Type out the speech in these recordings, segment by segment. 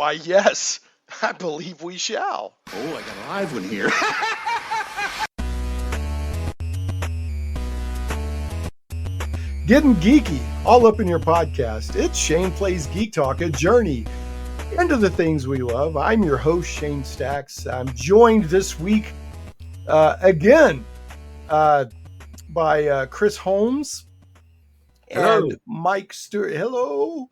Why, yes, I believe we shall. Oh, I got a live one here. Getting geeky, all up in your podcast. It's Shane Plays Geek Talk, a journey into the things we love. I'm your host, Shane Stacks. I'm joined this week again by Chris Holmes and Mike Stewart. Hello,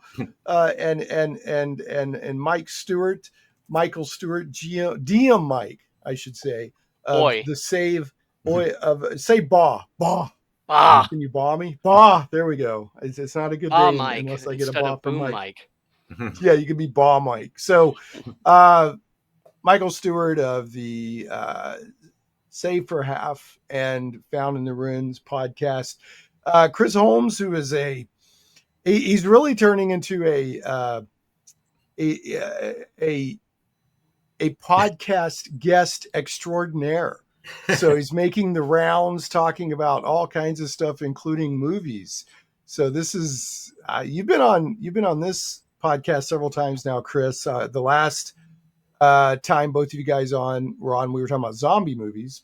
and Mike Stewart, Michael Stewart, DM Mike, I should say. Boy, the save boy of say ba. bah, Can you baw me? Baw. There we go. It's not a good bah, day Mike, unless I get a instead baw of from boom, Mike. Mike. Yeah, you can be baw Mike. So, Michael Stewart of the Save for Half and Found in the Ruins podcast. Chris Holmes, who is he's really turning into a podcast guest extraordinaire. So he's making the rounds, talking about all kinds of stuff, including movies. So this is you've been on this podcast several times now, Chris. The last time both of you guys were on, we were talking about zombie movies,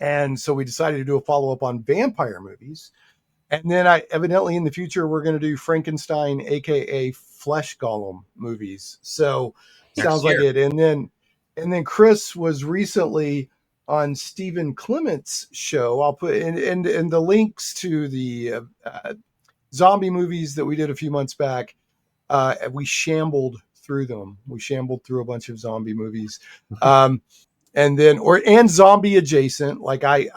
and so we decided to do a follow up on vampire movies. And then evidently in the future we're going to do Frankenstein, aka Flesh Golem movies. So sounds like it. And then Chris was recently on Stephen Clement's show. I'll put in the links to the zombie movies that we did a few months back. We shambled through them. We shambled through a bunch of zombie movies, and zombie adjacent. Like I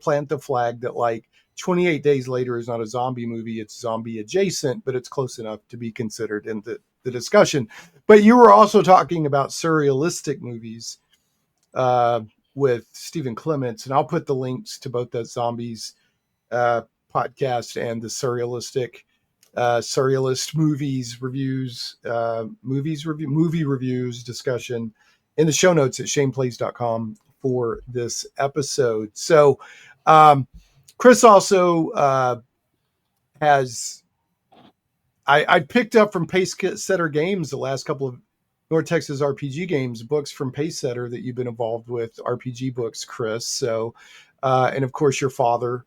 plant the flag that like 28 Days Later is not a zombie movie. It's zombie adjacent, but it's close enough to be considered in the discussion. But you were also talking about surrealistic movies with Stephen Clements, and I'll put the links to both the zombies podcast and the surrealist movie reviews discussion in the show notes at shaneplays.com for this episode. So Chris also has I picked up from Pacesetter Games the last couple of North Texas RPG games, books from Pacesetter that you've been involved with, RPG books, Chris. So, and of course your father,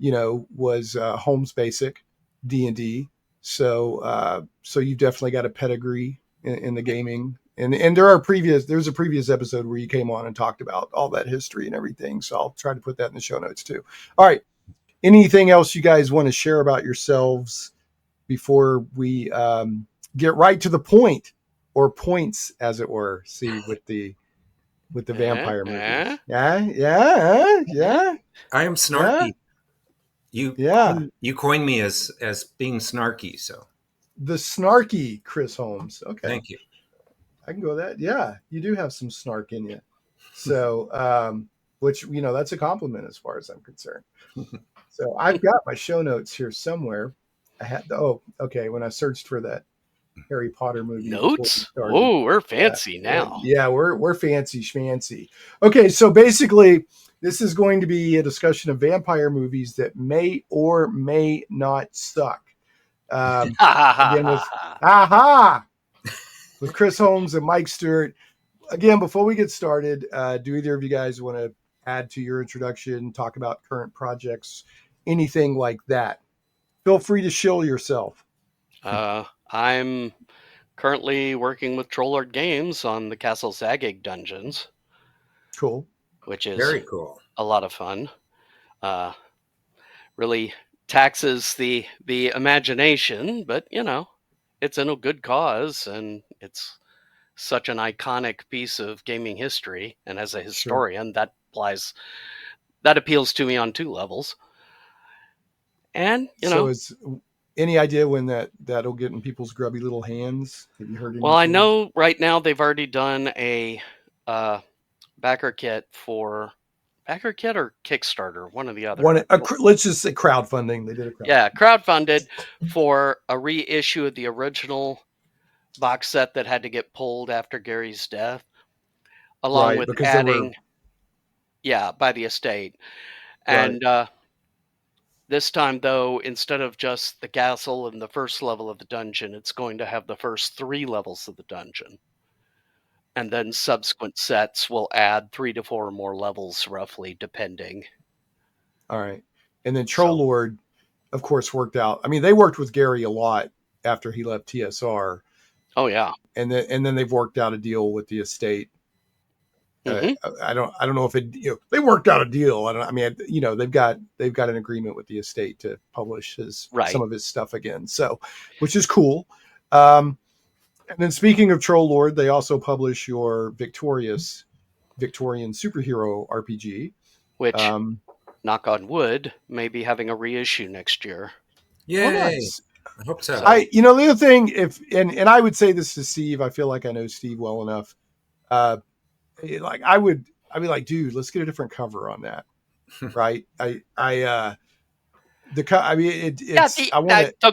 was Holmes Basic D&D. So you've definitely got a pedigree in the gaming. And there's a previous episode where you came on and talked about all that history and everything. So I'll try to put that in the show notes too. All right. Anything else you guys want to share about yourselves before we get right to the point? Or points, as it were. See, with the vampire movies. Yeah. I am snarky. Yeah. You coined me as being snarky, so the snarky Chris Holmes. Okay, thank you. I can go with that. Yeah, you do have some snark in you. So, which that's a compliment as far as I'm concerned. So I've got my show notes here somewhere. I had when I searched for that Harry Potter movie Notes? Oh, we're fancy now. Yeah, we're fancy schmancy. Okay, so basically this is going to be a discussion of vampire movies that may or may not suck. Again with Chris Holmes and Mike Stewart. Again, before we get started, do either of you guys want to add to your introduction, talk about current projects, anything like that? Feel free to shill yourself. I'm currently working with Trollard Games on the Castle Zagig dungeons. Cool. Which is very cool. A lot of fun. Really taxes the imagination, but it's in a good cause, and it's such an iconic piece of gaming history. And as a historian, that appeals to me on two levels. And so any idea when that'll get in people's grubby little hands? Have you heard anything? Well, I know right now they've already done a backer kit or Kickstarter, one or the other. Let's just say crowdfunding. They did a crowdfunding. Yeah, crowdfunded for a reissue of the original box set that had to get pulled after Gary's death, along with adding, by the estate. And This time, though, instead of just the castle and the first level of the dungeon, it's going to have the first 3 levels of the dungeon. And then subsequent sets will add 3 to 4 more levels, roughly, depending. All right. And then Troll Lord, of course, worked out. I mean, they worked with Gary a lot after he left TSR. Oh, yeah. And then they've worked out a deal with the estate. I don't know if it, they worked out a deal. I mean, they've got an agreement with the estate to publish some of his stuff again. So, which is cool. And then speaking of Troll Lord, they also publish your Victorian superhero RPG, which, knock on wood, may be having a reissue next year. Yay! Nice. I hope so. The other thing, and I would say this to Steve, I feel like I know Steve well enough. I'd be like, dude, let's get a different cover on that, right? The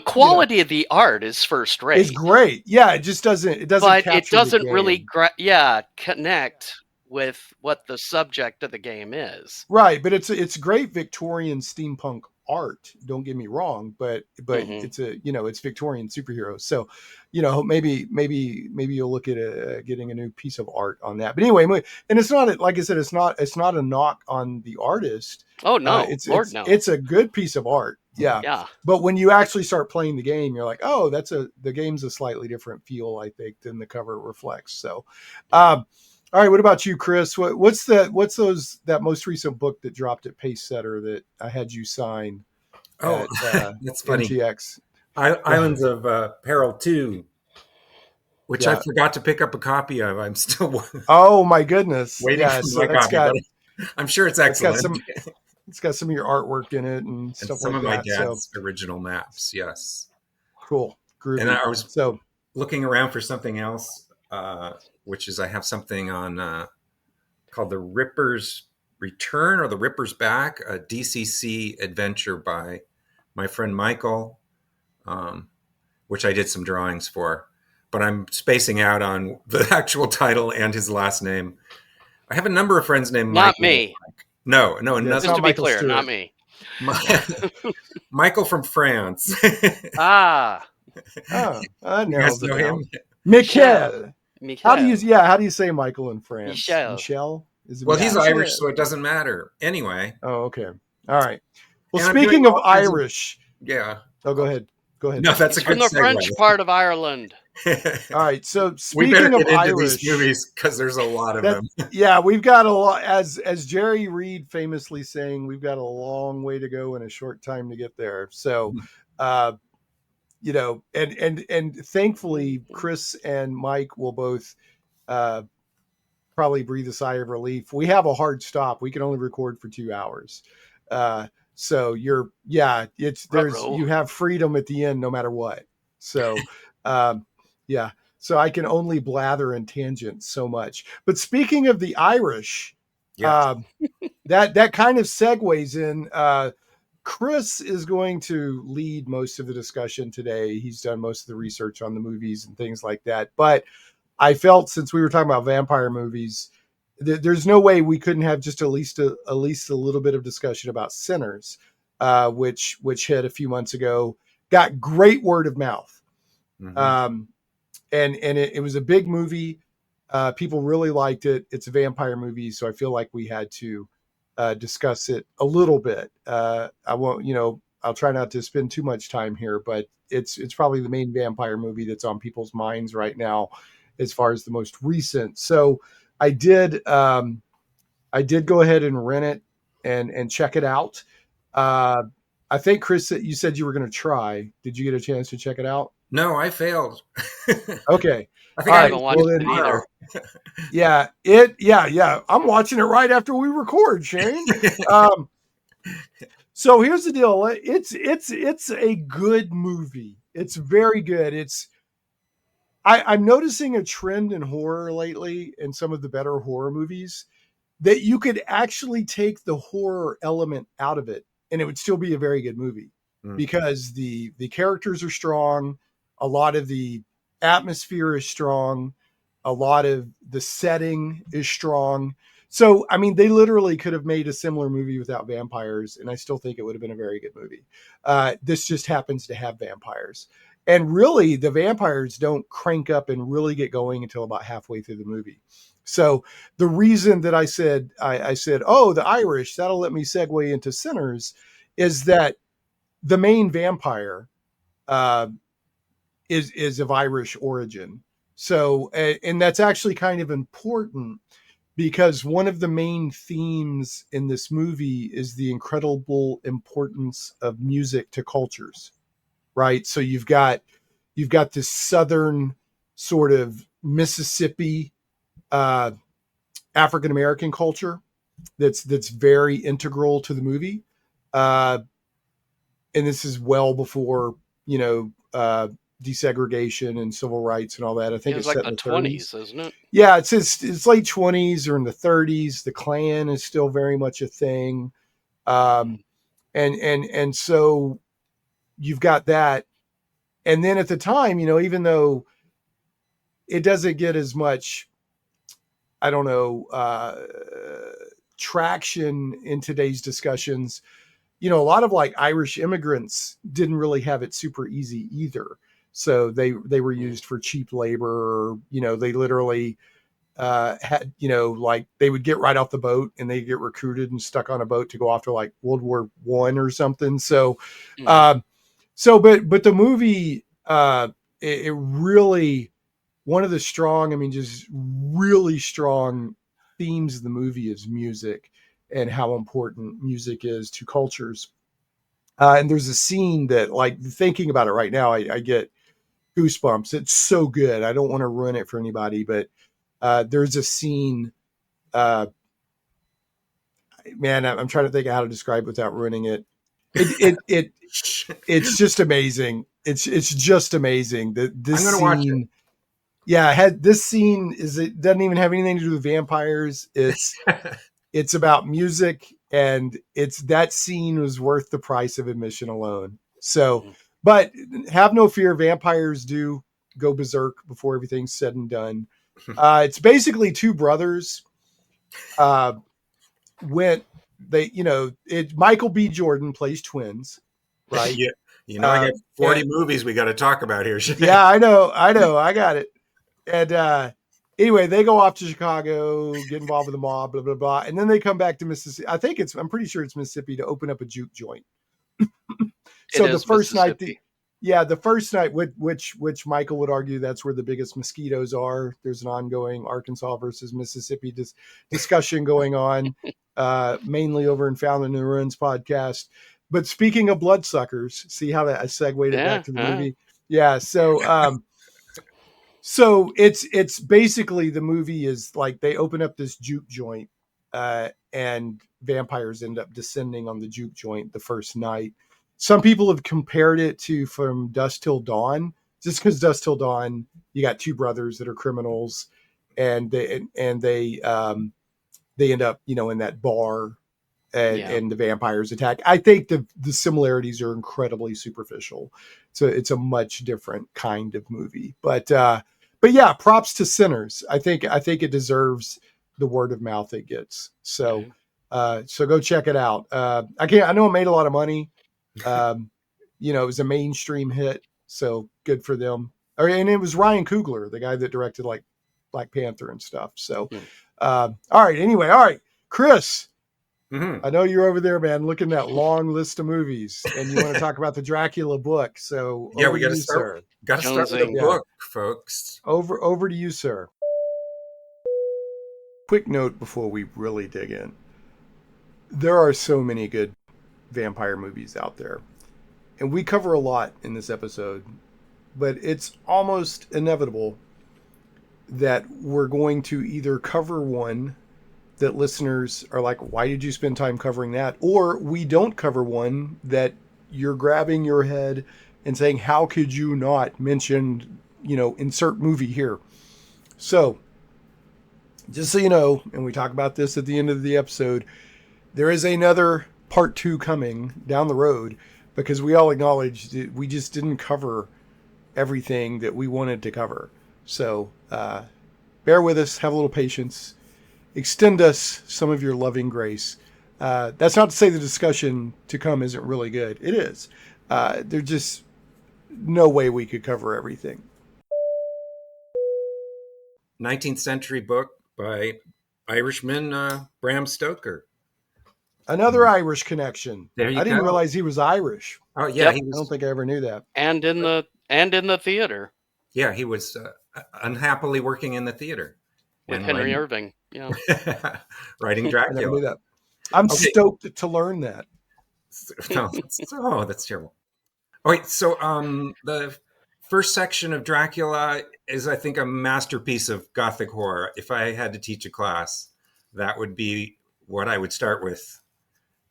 quality of the art is first rate. It's great. Yeah, it doesn't. But it doesn't really, connect with what the subject of the game is. Right, but it's great Victorian steampunk art. Don't get me wrong, but it's it's Victorian superheroes. So, maybe you'll look at getting a new piece of art on that. But anyway, and it's not, like I said, it's not a knock on the artist. Oh no, no. It's a good piece of art. Yeah. Yeah. But when you actually start playing the game, you're like, oh, the game's a slightly different feel, I think, than the cover reflects. So, all right. What about you, Chris? What's that most recent book that dropped at Pacesetter that I had you sign? Oh, that's funny. MTX. Islands of Peril 2, which I forgot to pick up a copy of. I'm still oh my goodness, waiting for my copy. I'm sure it's excellent. It's got some of your artwork in it and stuff like that. Some of my dad's original maps. Yes. Cool. Groovy. And I was looking around for something else. Which is I have something on called The Ripper's Return or The Ripper's Back, a DCC adventure by my friend Michael, which I did some drawings for. But I'm spacing out on the actual title and his last name. I have a number of friends named Michael. Not me. No. Just to be clear, Stewart. Not me. Michael from France. I know him. Michel. How do you say Michael in France? Michel. Well, he's Irish, so it doesn't matter. Anyway. Oh, okay. All right. Well, speaking of Irish. Yeah. Oh, go ahead. No, that's a good segue. From the French part of Ireland. All right. So speaking of Irish, these movies because there's a lot of them. Yeah, we've got a lot. As Jerry Reed famously saying, we've got a long way to go and a short time to get there. So, and thankfully, Chris and Mike will both probably breathe a sigh of relief. We have a hard stop. We can only record for 2 hours. So you have freedom at the end, no matter what. So, so I can only blather and tangent so much. But speaking of the Irish, that kind of segues in. Chris is going to lead most of the discussion today. He's done most of the research on the movies and things like that. But I felt, since we were talking about vampire movies, there's no way we couldn't have just at least a little bit of discussion about Sinners, which hit a few months ago. Got great word of mouth. Mm-hmm. And it was a big movie. People really liked it. It's a vampire movie, so I feel like we had to discuss it a little bit. I won't, I'll try not to spend too much time here, but it's probably the main vampire movie that's on people's minds right now, as far as the most recent. So I did go ahead and rent it and check it out. I think, Chris, that you said you were going to try. Did you get a chance to check it out? No, I failed. Okay. I think I haven't watched it either. Yeah. I'm watching it right after we record, Shane. So here's the deal. It's a good movie. It's very good. I'm noticing a trend in horror lately, in some of the better horror movies, that you could actually take the horror element out of it and it would still be a very good movie, because the characters are strong. A lot of the atmosphere is strong. A lot of the setting is strong. So, I mean, they literally could have made a similar movie without vampires, and I still think it would have been a very good movie. This just happens to have vampires. And really, the vampires don't crank up and really get going until about halfway through the movie. So the reason that I said, oh, the Irish, that'll let me segue into Sinners, is that the main vampire is of Irish origin. So, and that's actually kind of important, because one of the main themes in this movie is the incredible importance of music to cultures, right? So you've got this southern sort of Mississippi African American culture that's very integral to the movie, and this is well before desegregation and civil rights and all that. I think it's like set the in the 20s, isn't it? Yeah, it's late 20s or in the 30s. The Klan is still very much a thing, and so you've got that. And then at the time, even though it doesn't get as much, I don't know, traction in today's discussions, a lot of like Irish immigrants didn't really have it super easy either. So they were used for cheap labor. They literally had, like they would get right off the boat and they get recruited and stuck on a boat to go off to like World War I or something. So, but the movie, it really, one of the strong, just really strong themes of the movie is music and how important music is to cultures. And there's a scene that, like, thinking about it right now, I get goosebumps. It's so good. I don't want to ruin it for anybody, but there's a scene, man, I'm trying to think of how to describe it without ruining it. It's just amazing. It's just amazing that this I'm gonna scene. watch it. Yeah, this scene it doesn't even have anything to do with vampires. It's about music, and that scene was worth the price of admission alone. So, but have no fear, vampires do go berserk before everything's said and done. It's basically two brothers. Michael B. Jordan plays twins, right? Yeah. I got 40 movies we got to talk about here. Yeah, I know, I got it. And anyway, they go off to Chicago, get involved with the mob, blah, blah, blah. And then they come back to Mississippi. I'm pretty sure it's Mississippi, to open up a juke joint. So the first night, the first night, which Michael would argue that's where the biggest mosquitoes are. There's an ongoing Arkansas versus Mississippi discussion going on, mainly over in Found in the Ruins podcast. But speaking of bloodsuckers, see how that I segued it back to the movie? Yeah. So it's basically, the movie is like they open up this juke joint, and vampires end up descending on the juke joint the first night. Some people have compared it to From Dusk Till Dawn, just because Dusk Till Dawn, you got two brothers that are criminals, and they end up in that bar, and the vampires attack. I think the similarities are incredibly superficial. So it's a much different kind of movie. But yeah, props to Sinners. I think it deserves the word of mouth it gets. So so go check it out. I know it made a lot of money. It was a mainstream hit, so good for them. And it was Ryan Coogler, the guy that directed like Black Panther and stuff. So all right, Chris. I know you're over there, man, looking at that long list of movies, and you want to talk about the Dracula book. So yeah, we got to start. Got to start with the book, folks. Over to you, sir. Quick note before we really dig in: there are so many good vampire movies out there, and we cover a lot in this episode, but it's almost inevitable that we're going to either cover one that listeners are like, why did you spend time covering that? Or we don't cover one that you're grabbing your head and saying, how could you not mention, insert movie here? So just so you know, and we talk about this at the end of the episode, there is another part 2 coming down the road, because we all acknowledge that we just didn't cover everything that we wanted to cover. So bear with us, have a little patience. extend us some of your loving grace. That's not to say the discussion to come isn't really good. It is. There's just no way we could cover everything. 19th century book by Irishman Bram Stoker. Another Irish connection. There you I didn't go. realize he was Irish. Oh yeah, Yep. he I was. don't think I ever knew that. And in the theater Yeah, he was unhappily working in the theater with and Henry writing, Irving. Yeah. writing I never knew Dracula. that. I'm Okay. stoked to learn that. No, that's terrible. All right, so the first section of Dracula is, I think, a masterpiece of Gothic horror. If I had to teach a class, that would be what I would start with.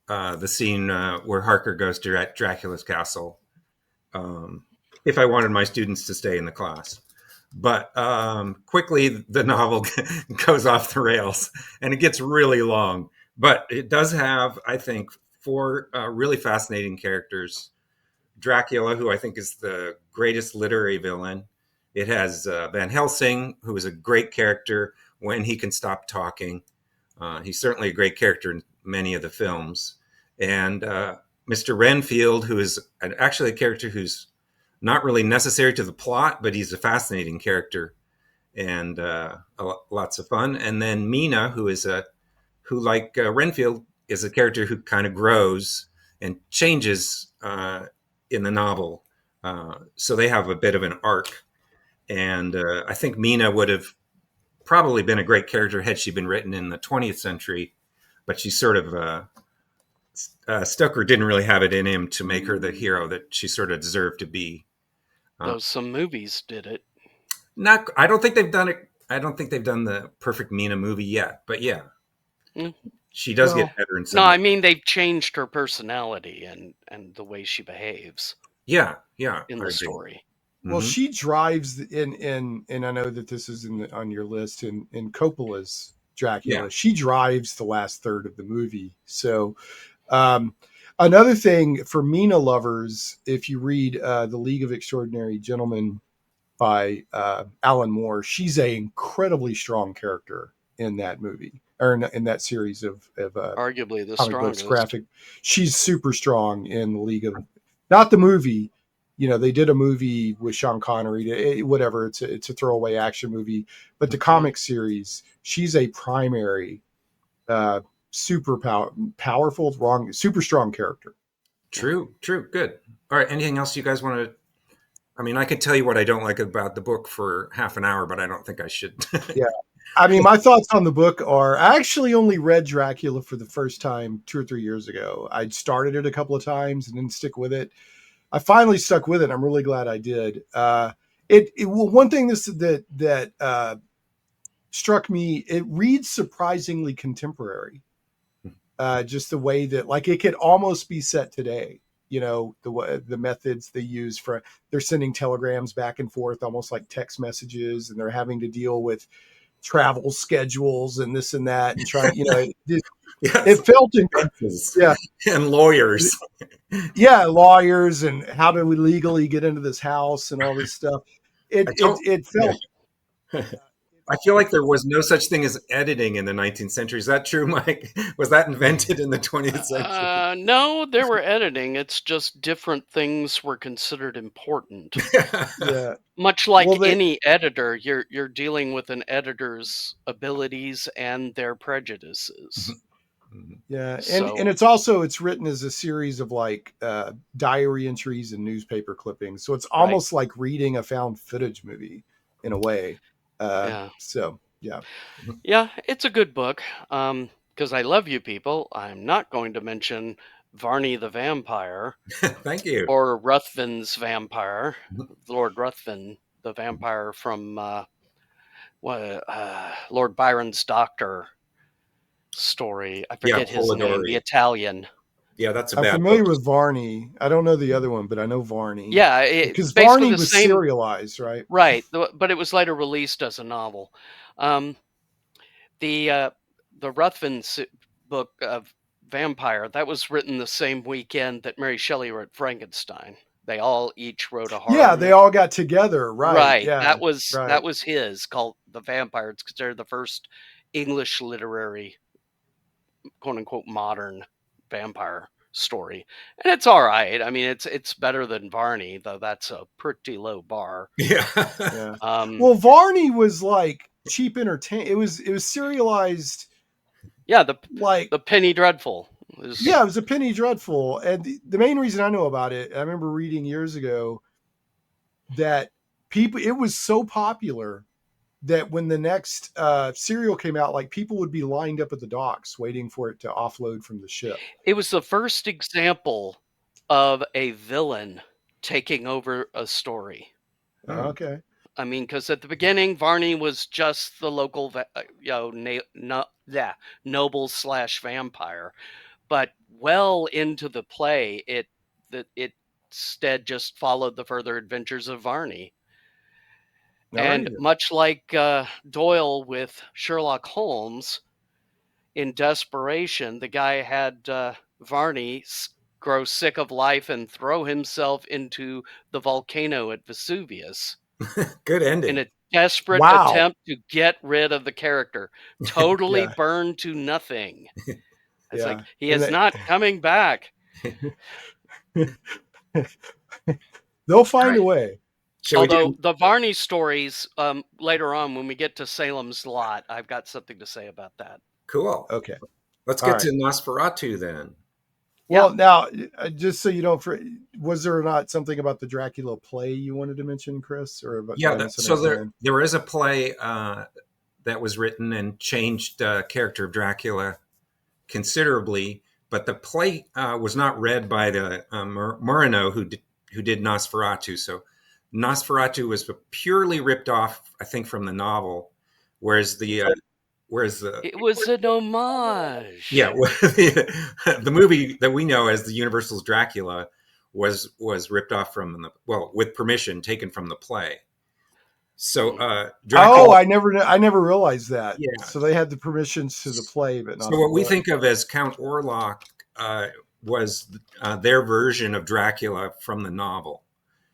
The scene where Harker goes to Dracula's castle. If I wanted my students to stay in the class. But quickly, the novel goes off the rails and it gets really long. But it does have, I think, 4 really fascinating characters. Dracula, who I think is the greatest literary villain. It has Van Helsing, who is a great character when he can stop talking. He's certainly a great character in many of the films. And Mr. Renfield, who is actually a character who's not really necessary to the plot, but he's a fascinating character and lots of fun. And then Mina, who like Renfield, is a character who kind of grows and changes in the novel. So they have a bit of an arc. And I think Mina would have probably been a great character had she been written in the 20th century, but she's sort of Stoker didn't really have it in him to make her the hero that she sort of deserved to be. Though some movies did it. I don't think they've done it. I don't think they've done the perfect Mina movie yet, but yeah, she does get better in some. No, I mean they've changed her personality and the way she behaves. Yeah, in the story. Well, she drives in, and I know that this is on your list in Coppola's Dracula. Yeah. She drives the last third of the movie. So, another thing for Mina lovers, if you read The League of Extraordinary Gentlemen by Alan Moore, she's an incredibly strong character in that movie, or in that series of arguably the strongest graphic. She's super strong in The League of, not the movie. You know, they did a movie with Sean Connery, whatever. It's a throwaway action movie, but the comic series, she's a primary, super powerful, super strong character. True. Good. All right. Anything else you guys want to? I mean, I could tell you what I don't like about the book for half an hour, but I don't think I should. Yeah. I mean, my thoughts on the book are, I actually only read Dracula for the first time 2 or 3 years ago. I'd started it a couple of times and didn't stick with it. I finally stuck with it. I'm really glad I did. One thing that struck me, it reads surprisingly contemporary. Just the way that, like, it could almost be set today. You know, the methods they use they're sending telegrams back and forth, almost like text messages, and they're having to deal with travel schedules and this and that, and trying, you know, it felt and lawyers. Yeah, lawyers, and how do we legally get into this house and all this stuff. It felt. I feel like there was no such thing as editing in the 19th century. Is that true, Mike? Was that invented in the 20th century? No, there were editing. It's just different things were considered important. Yeah. Much like any editor, you're dealing with an editor's abilities and their prejudices. Yeah, and it's written as a series of like diary entries and newspaper clippings. So it's almost like reading a found footage movie in a way. So yeah, it's a good book. Because I love you people, I'm not going to mention Varney the Vampire. Thank you. Or Ruthven's Vampire, Lord Ruthven, the vampire from Lord Byron's Doctor story. I forget his name. The Italian. Yeah, that's I'm familiar with Varney. I don't know the other one, but I know Varney. Yeah, because Varney was serialized, right? Right, but it was later released as a novel. The Ruthven book of Vampire, that was written the same weekend that Mary Shelley wrote Frankenstein. They all each wrote a horror. Yeah, they all got together, right? Right. Yeah, that was his, called The Vampire. It's considered the first English literary, quote unquote, modern vampire story, and it's all right. I mean, it's better than Varney, though that's a pretty low bar. Yeah. Yeah. Well, Varney was like cheap entertainment. It was serialized. Yeah, the Penny Dreadful. It was a Penny Dreadful, and the main reason I know about it, I remember reading years ago that it was so popular that when the next serial came out, like people would be lined up at the docks waiting for it to offload from the ship. It was the first example of a villain taking over a story. Okay. I mean, because at the beginning, Varney was just the local, noble/vampire, but well into the play, it instead just followed the further adventures of Varney. And much like Doyle with Sherlock Holmes, in desperation, the guy had Varney grow sick of life and throw himself into the volcano at Vesuvius. Good ending. In a desperate attempt to get rid of the character. Totally burned to nothing. It's like, he is not coming back. They'll find a way. Although the Varney stories, later on when we get to Salem's Lot, I've got something to say about that. Cool. Okay. Let's get to Nosferatu then. Well, now, just so you don't, was there not something about the Dracula play you wanted to mention, Chris? Or about, so there is a play that was written and changed the character of Dracula considerably, but the play was not read by the Moreno who did Nosferatu. So Nosferatu was purely ripped off, I think, from the novel, whereas it was an homage. Yeah, the movie that we know as the Universal's Dracula was ripped off from with permission, taken from the play. So Dracula, I never realized that. Yeah. So they had the permissions to the play, but not. So what we think of as Count Orlok was their version of Dracula from the novel.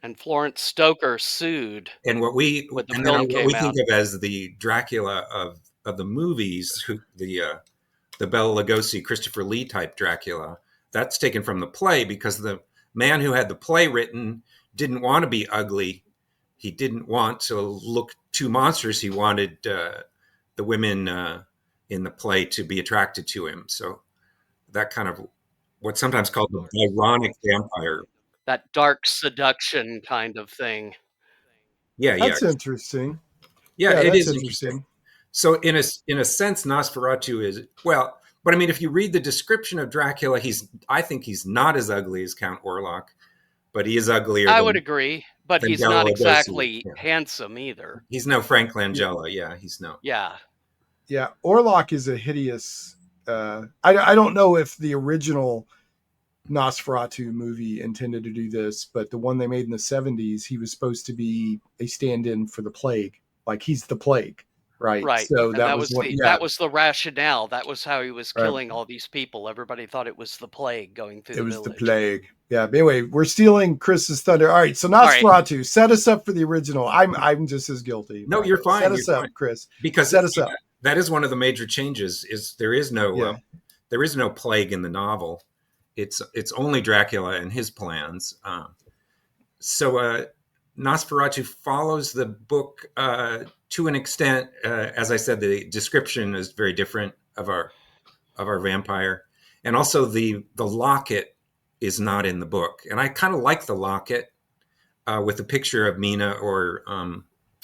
And Florence Stoker sued. And what we think of as the Dracula of the movies, the Bela Lugosi, Christopher Lee type Dracula, that's taken from the play because the man who had the play written didn't want to be ugly. He didn't want to look too monstrous. He wanted the women in the play to be attracted to him. So that kind of what's sometimes called the ironic vampire. That dark seduction kind of thing. Yeah, that's interesting. Yeah, it is interesting. So in a sense, Nosferatu is but I mean, if you read the description of Dracula, I think he's not as ugly as Count Orlok, but he is uglier. I would agree, but he's not exactly handsome either. He's no Frank Langella. Yeah, he's no. Yeah. Yeah, Orlok is a hideous. I don't know if the original Nosferatu movie intended to do this, but the one they made in the 70s, he was supposed to be a stand-in for the plague. Like he's the plague. Right. So that was the rationale. That was how he was killing all these people. Everybody thought it was the plague going through the village. It was the plague. Yeah. But anyway, we're stealing Chris's thunder. All right. So Nosferatu, set us up for the original. I'm just as guilty. No, you're fine. Set us up, Chris. Because set us up. That is one of the major changes. Is there is no plague in the novel. It's only Dracula and his plans. So Nosferatu follows the book to an extent. As I said, the description is very different of our vampire, and also the locket is not in the book. And I kind of like the locket with a picture of Mina or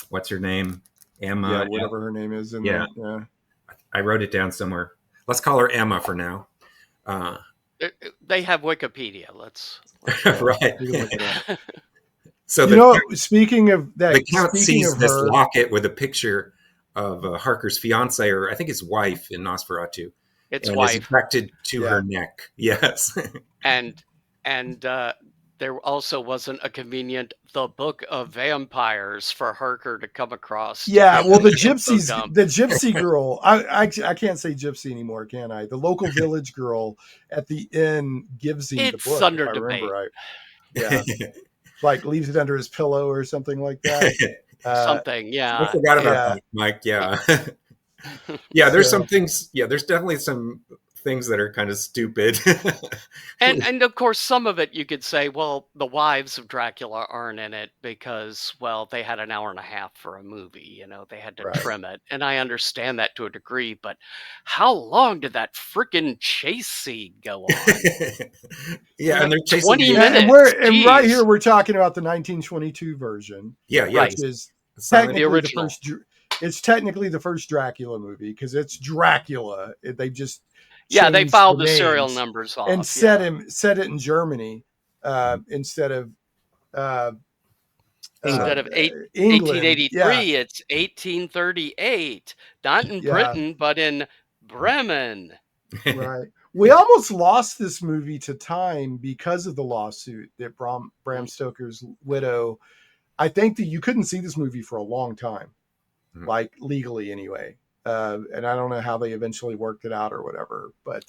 what's her name, Emma, whatever her name is. Yeah, I wrote it down somewhere. Let's call her Emma for now. They have Wikipedia. Let's right. So speaking of that, the Count sees this locket with a picture of Harker's fiance, or I think his wife in Nosferatu. It's wife. Is attracted to her neck. Yes. and there also wasn't a convenient The Book of Vampires for Harker to come across. Yeah, well, the gypsy girl. I can't say gypsy anymore, can I? The local village girl at the inn gives him the book. It's under debate. Right. Yeah. Like leaves it under his pillow or something like that. Something, yeah. I forgot about that, Mike. Yeah. Yeah, there's So- some things. Yeah, there's definitely some things that are kind of stupid. And of course, some of it you could say, well, the wives of Dracula aren't in it because, well, they had an hour and a half for a movie. They had to Right. trim it, and I understand that to a degree. But how long did that frickin' chase scene go on? Yeah, Like and they're chasing 20 the- minutes. and right Jeez. here we're talking about the 1922 version, Yeah, yeah, Right. which is silent- technically the original. first. It's technically the first Dracula movie because it's Dracula. They just Yeah, they changed filed the the serial names numbers off. and set it in Germany instead of Instead of England. 1883, it's 1838. Not in Yeah. Britain, but in Bremen. Right. We almost lost this movie to time because of the lawsuit that Bram Stoker's widow. I think that you couldn't see this movie for a long time, like legally anyway. And I don't know how they eventually worked it out or whatever, but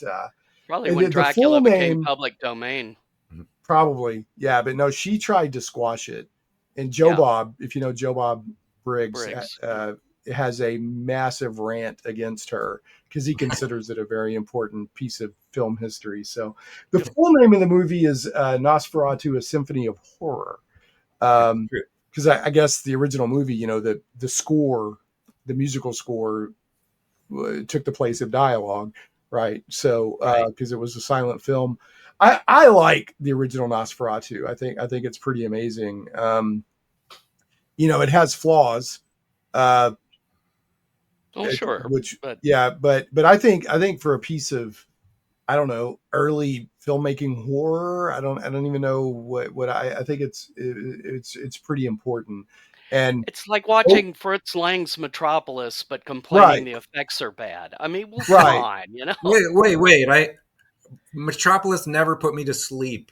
Probably and when the Dracula full became name- public domain. probably, yeah, but no, she tried to squash it. And Joe Yeah. Bob, if you know Joe Bob Briggs. Briggs. Has a massive rant against her because he considers it a very important piece of film history. So the full name of the movie is Nosferatu, A Symphony of Horror. Because I guess the original movie, the score, the musical score took the place of dialogue, right? So because it was a silent film. I like the original Nosferatu. I think it's pretty amazing. It has flaws. Sure. But I think for a piece of, I don't know, early filmmaking horror, I don't even know what I think it's pretty important. And it's like watching Fritz Lang's Metropolis, but complaining the effects are bad. I mean, well, come on, Wait! Metropolis never put me to sleep.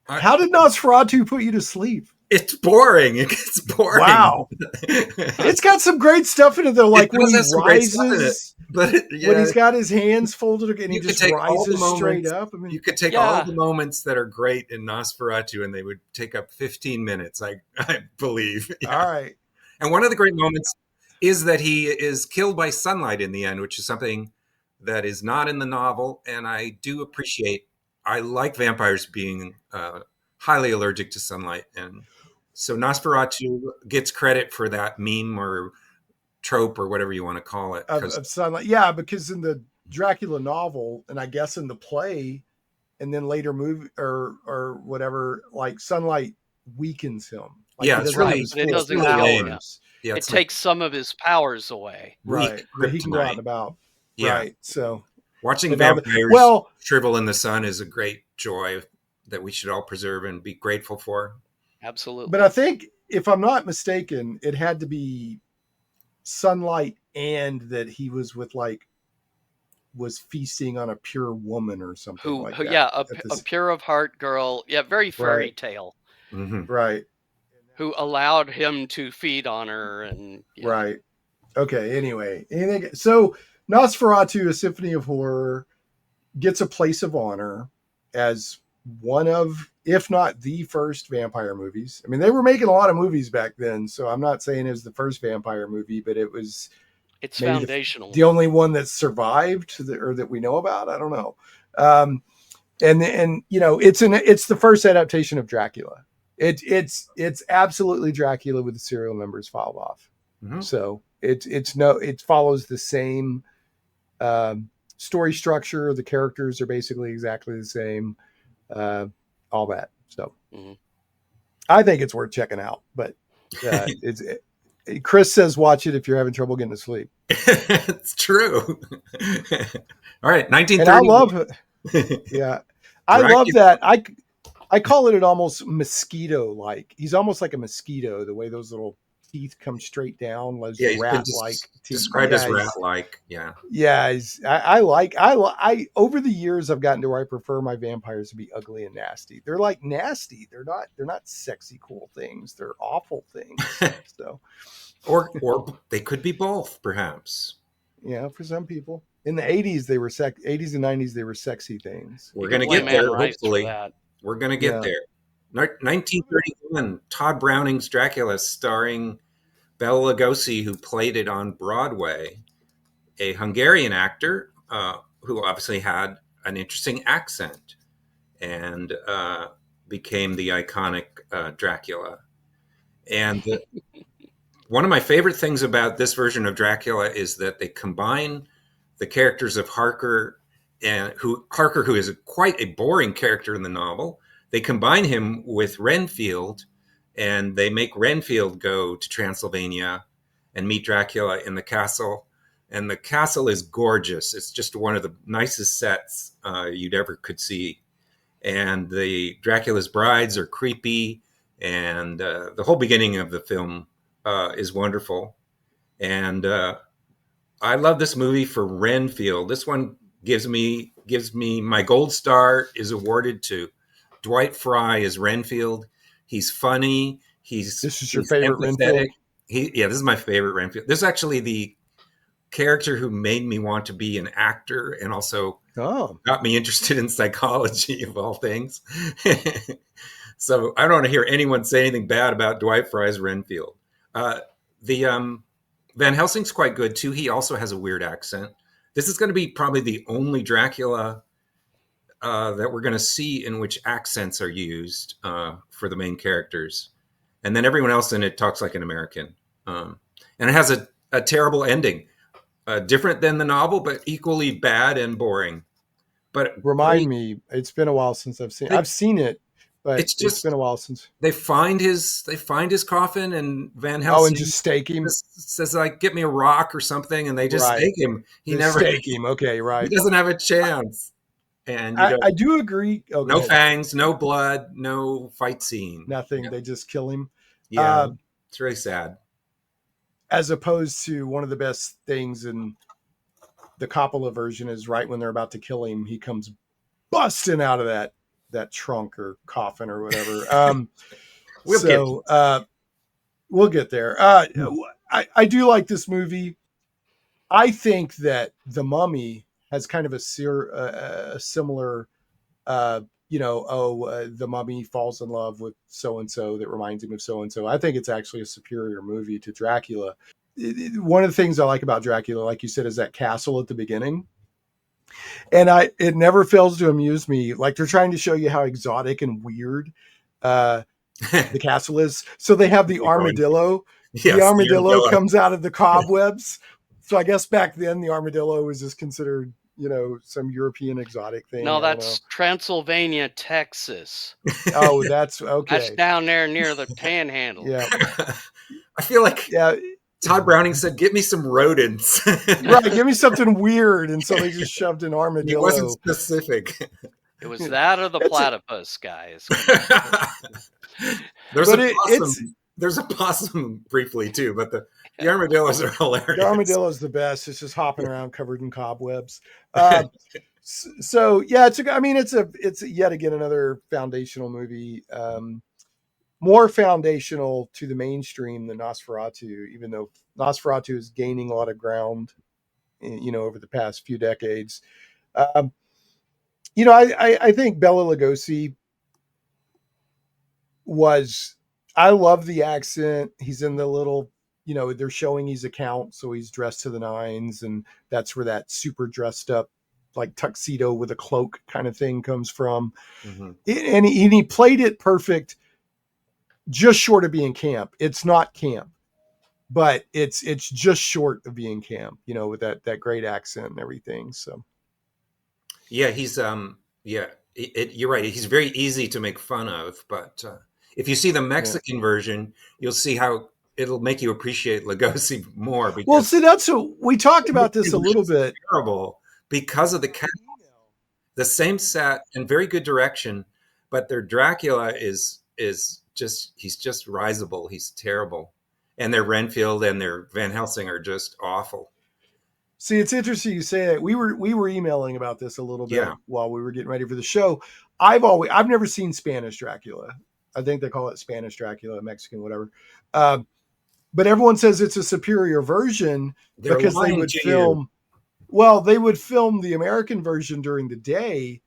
How did Nosferatu put you to sleep? It's boring. It gets boring. Wow. It's got some great stuff in it, though. Like when he rises, when he's got his hands folded and he just rises straight up. I mean, you could take all the moments that are great in Nosferatu and they would take up 15 minutes, I believe. Yeah. All right. And one of the great moments is that he is killed by sunlight in the end, which is something that is not in the novel. And I do appreciate, I like vampires being highly allergic to sunlight. And so Nosferatu gets credit for that meme or trope or whatever you want to call it. Of sunlight. Yeah, because in the Dracula novel, and I guess in the play, and then later movie or whatever, like sunlight weakens him. Like, that's right. It doesn't kill him. Yeah, it takes some of his powers away. Right. But he can go out and about. Yeah. Right. So watching vampires shrivel in the sun is a great joy that we should all preserve and be grateful for. Absolutely. But I think, if I'm not mistaken, it had to be sunlight and that he was was feasting on a pure woman or something like that. Yeah, a pure of heart girl. Yeah, very fairy tale. Mm-hmm. Right. Who allowed him to feed on her and right. Okay. Anyway, so Nosferatu, A Symphony of Horror, gets a place of honor as one of, if not the first vampire movies. I mean, they were making a lot of movies back then, so I'm not saying it was the first vampire movie, but it's foundational. The only one that survived or that we know about. I don't know. And it's the first adaptation of Dracula. It's absolutely Dracula with the serial numbers filed off. Mm-hmm. So it follows the same story structure. The characters are basically exactly the same. All that. So I think it's worth checking out, but Chris says, watch it if you're having trouble getting to sleep. It's true. All right. 1930. And I love it. Yeah. I love that. I call it almost mosquito-like. He's almost like a mosquito, the way those little teeth come straight down, rat-like. Described as rat-like, yeah. Yeah, I over the years I've gotten to where I prefer my vampires to be ugly and nasty. They're like nasty. They're not sexy, cool things. They're awful things. So, or they could be both, perhaps. Yeah, for some people. In the 80s, they were 80s and 90s, they were sexy things. We're gonna get there, hopefully. We're gonna get there. 1931, Todd Browning's Dracula, starring Bela Lugosi, who played it on Broadway. a Hungarian actor who obviously had an interesting accent and became the iconic Dracula. And one of my favorite things about this version of Dracula is that they combine the characters of Harker, who is quite a boring character in the novel. They combine him with Renfield, and they make Renfield go to Transylvania and meet Dracula in the castle. And the castle is gorgeous. It's just one of the nicest sets you'd ever could see. And the Dracula's brides are creepy, and the whole beginning of the film is wonderful. And I love this movie for Renfield. This one gives me my gold star is awarded to Dwight Fry as Renfield. He's funny. This is your favorite Renfield? This is my favorite Renfield. This is actually the character who made me want to be an actor and also got me interested in psychology of all things. So I don't want to hear anyone say anything bad about Dwight Fry's Renfield. The Van Helsing's quite good too. He also has a weird accent. This is going to be probably the only Dracula that we're going to see in which accents are used for the main characters. And then everyone else in it talks like an American. And it has a terrible ending. Different than the novel, but equally bad and boring. But remind me, it's been a while since I've seen it, but it's been a while since they find his coffin, and Van Helsing and just stake him. Says like, "Get me a rock or something," and they just stake him. He never stake him. Okay, right. He doesn't have a chance. And I do agree. Okay. No fangs, no blood, no fight scene. Nothing. Yep. They just kill him. Yeah, it's really sad. As opposed to one of the best things in the Coppola version is right when they're about to kill him, he comes busting out of that trunk or coffin or whatever. We'll get there. I do like this movie. I think that The Mummy has kind of a similar, the mummy falls in love with so-and-so that reminds him of so-and-so. I think it's actually a superior movie to Dracula. One of the things I like about Dracula, like you said, is that castle at the beginning. And it never fails to amuse me. Like they're trying to show you how exotic and weird the castle is. So they have the armadillo. Yes, the armadillo comes out of the cobwebs. So I guess back then the armadillo was just considered, some European exotic thing. No, that's Transylvania, Texas. Oh, that's okay. That's down there near the Panhandle. Yeah. I feel like Todd Browning said, "Get me some rodents." Right, give me something weird, and so they just shoved an armadillo. It wasn't specific. It was that or the platypus, guys. There's a possum briefly too, but the armadillos are hilarious. The armadillo's the best. It's just hopping around covered in cobwebs. So yeah, it's yet again another foundational movie. More foundational to the mainstream than Nosferatu, even though Nosferatu is gaining a lot of ground, over the past few decades. I think Bela Lugosi I love the accent. He's in the little, they're showing his account. So he's dressed to the nines, and that's where that super dressed up, like tuxedo with a cloak kind of thing comes from. Mm-hmm. And he played it perfect, just short of being camp. It's not camp, but it's just short of being camp, with that great accent and everything. So. Yeah, he's, you're right. He's very easy to make fun of, but, if you see the Mexican version, you'll see how it'll make you appreciate Lugosi more. Well, see, we talked about this a little bit. Terrible because of the same set and very good direction, but their Dracula is he's just risible. He's terrible, and their Renfield and their Van Helsing are just awful. See, it's interesting you say that. We were emailing about this a little bit while we were getting ready for the show. I've never seen Spanish Dracula. I think they call it Spanish Dracula, Mexican, whatever. But everyone says it's a superior version because they would film. Well, they would film the American version during the day,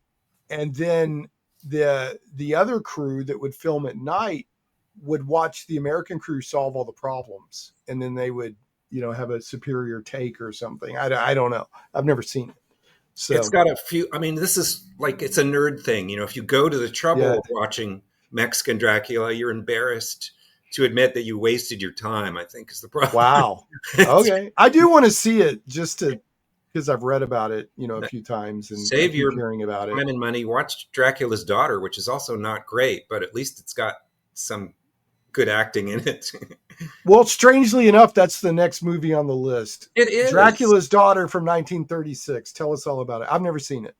and then the other crew that would film at night would watch the American crew solve all the problems, and then they would, have a superior take or something. I don't know. I've never seen it. So it's got a few. I mean, this is like, it's a nerd thing. If you go to the trouble of watching Mexican Dracula, you're embarrassed to admit that you wasted your time, I think is the problem. Wow. Okay. I do want to see it because I've read about it, a few times and save your hearing about it. Time and money. Watch Dracula's Daughter, which is also not great, but at least it's got some good acting in it. Well, strangely enough, that's the next movie on the list. It is Dracula's Daughter from 1936. Tell us all about it. I've never seen it.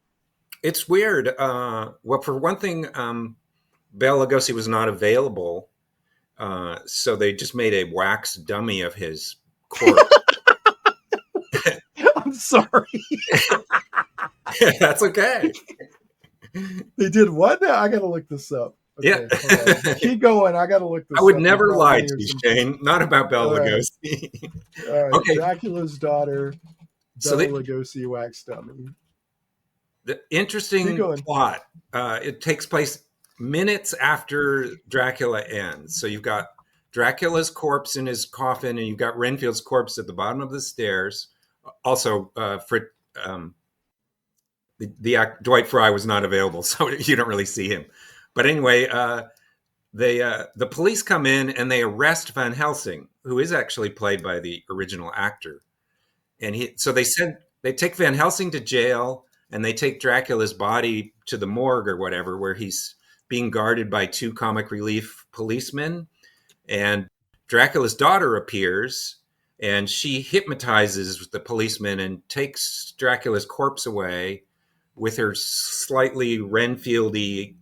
It's weird. Well, for one thing, Bela Lugosi was not available, so they just made a wax dummy of his corpse. I'm sorry. That's okay. They did what now? I got to look this up. Okay, yeah. Keep going. I got to look this up. I would never lie to you, Shane. Not about Bela Lugosi. All right. Okay. Dracula's Daughter, Bela Lugosi wax dummy. The interesting plot. It takes place minutes after Dracula ends. So you've got Dracula's corpse in his coffin, and you've got Renfield's corpse at the bottom of the stairs. Also, Dwight Fry was not available, so you don't really see him. But anyway, the police come in and they arrest Van Helsing, who is actually played by the original actor. And they take Van Helsing to jail, and they take Dracula's body to the morgue or whatever, where he's being guarded by 2 comic relief policemen. And Dracula's daughter appears, and she hypnotizes the policeman and takes Dracula's corpse away with her slightly Renfield-y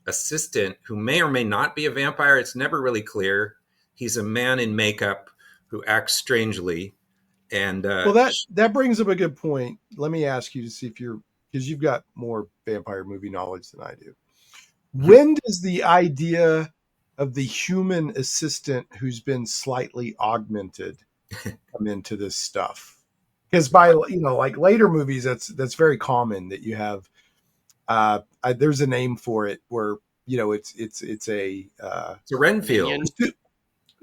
assistant, who may or may not be a vampire. It's never really clear. He's a man in makeup who acts strangely. And well, that brings up a good point. Let me ask you to see because you've got more vampire movie knowledge than I do. When does the idea of the human assistant who's been slightly augmented come into this stuff? Because by like later movies, that's very common that you have. There's a name for it where it's a Renfield.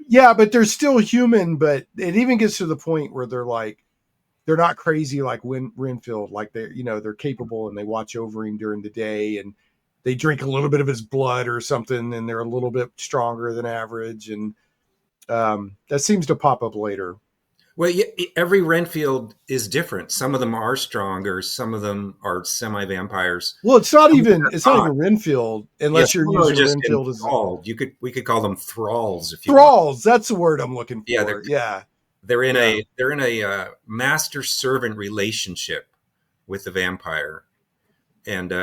Yeah, but they're still human. But it even gets to the point where they're not crazy like Renfield. Like they're capable and they watch over him during the day and they drink a little bit of his blood or something, and they're a little bit stronger than average. And that seems to pop up later. Well, every Renfield is different. Some of them are stronger. Some of them are semi-vampires. Well, it's not even Renfield unless you're using Renfield as we could call them thralls if you thralls. That's the word I'm looking for. They're in a master servant relationship with the vampire, and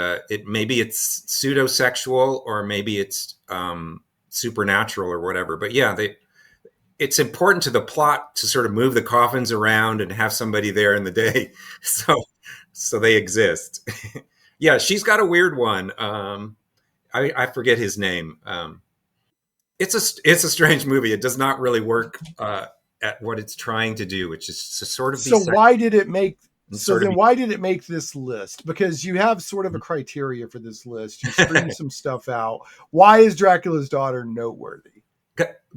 maybe it's pseudo-sexual or maybe it's supernatural or whatever. But yeah, it's important to the plot to sort of move the coffins around and have somebody there in the day. So they exist. Yeah, she's got a weird one. I forget his name. It's a strange movie. It does not really work at what it's trying to do, which is to sort of be. So why did it make? So then why did it make this list? Because you have sort of a criteria for this list. You screen some stuff out. Why is Dracula's Daughter noteworthy?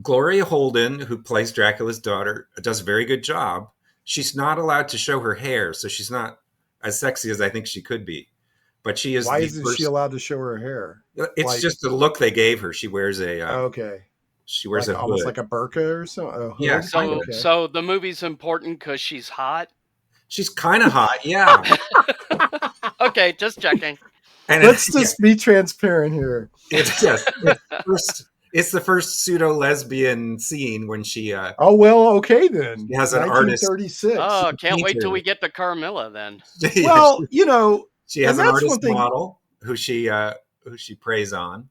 Gloria Holden, who plays Dracula's daughter, does a very good job. She's not allowed to show her hair, so she's not as sexy as I think she could be. But she is. Why isn't she allowed to show her hair? It's just the look they gave her. She wears She wears a almost hood. like a burqa or something. Yeah. So the movie's important because she's hot. She's kind of hot. Yeah. Okay, just checking. And let's just be transparent here. It's the first pseudo lesbian scene when she. Oh well, okay then. She has an artist. 1936. Oh, can't wait till we get to Carmilla then. Well, she has an artist model who she preys on.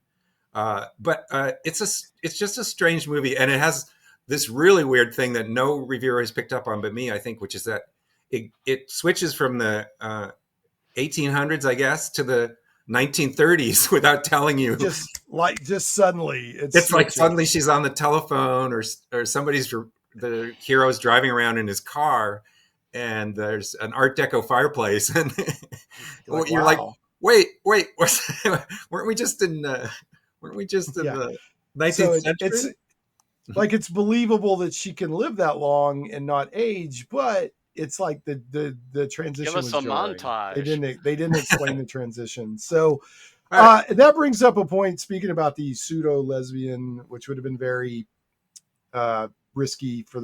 But it's just a strange movie, and it has this really weird thing that no reviewer has picked up on but me, I think, which is that it switches from the 1800s, I guess, to the 1930s without telling you. Just suddenly, it's like suddenly she's on the telephone, or the hero's driving around in his car, and there's an Art Deco fireplace, and you're like, wait, weren't we just in the 19th century? like it's believable that she can live that long and not age, but it's like the transition Give us was a jarring. montage. They didn't explain the transition. So All right. that brings up a point. Speaking about the pseudo lesbian, which would have been very risky for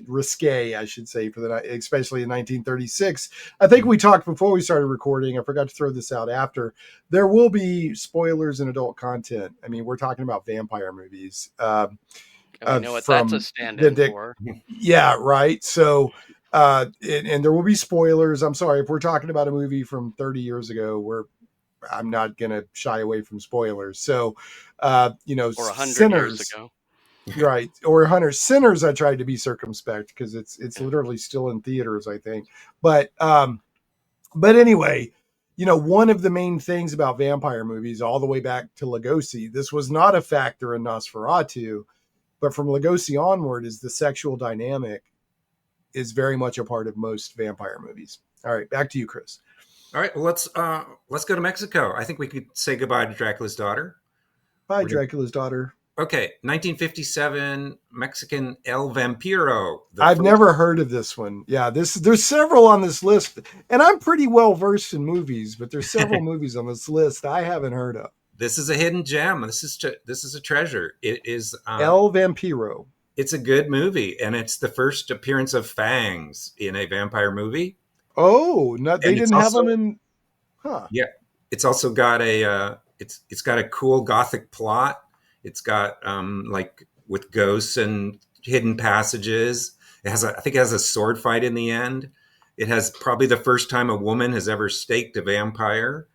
risque, I should say, especially in 1936. I think we talked before we started recording. I forgot to throw this out after. There will be spoilers and adult content. I mean, we're talking about vampire movies. And we know what that's a stand-in for. Yeah, right. So, and there will be spoilers. I'm sorry if we're talking about a movie from 30 years ago. I'm not going to shy away from spoilers. So, Or 100 years ago. Right. Or Hunter Sinners, I tried to be circumspect because it's literally still in theaters, I think. But anyway, one of the main things about vampire movies all the way back to Lugosi, this was not a factor in Nosferatu, but from Lugosi onward is the sexual dynamic is very much a part of most vampire movies. All right, back to you, Chris. All right, well, let's go to Mexico. I think we could say goodbye to Dracula's daughter. Bye, Dracula's daughter. Okay, 1957, Mexican El Vampiro. I've never heard of this one. Yeah, there's several on this list, and I'm pretty well versed in movies, but there's several movies on this list I haven't heard of. This is a hidden gem. This is a treasure. It is El Vampiro. It's a good movie, and it's the first appearance of fangs in a vampire movie. Oh, no, they didn't have them in. Huh. Yeah, it's also got it's got a cool gothic plot. It's got like with ghosts and hidden passages. I think it has a sword fight in the end. It has probably the first time a woman has ever staked a vampire,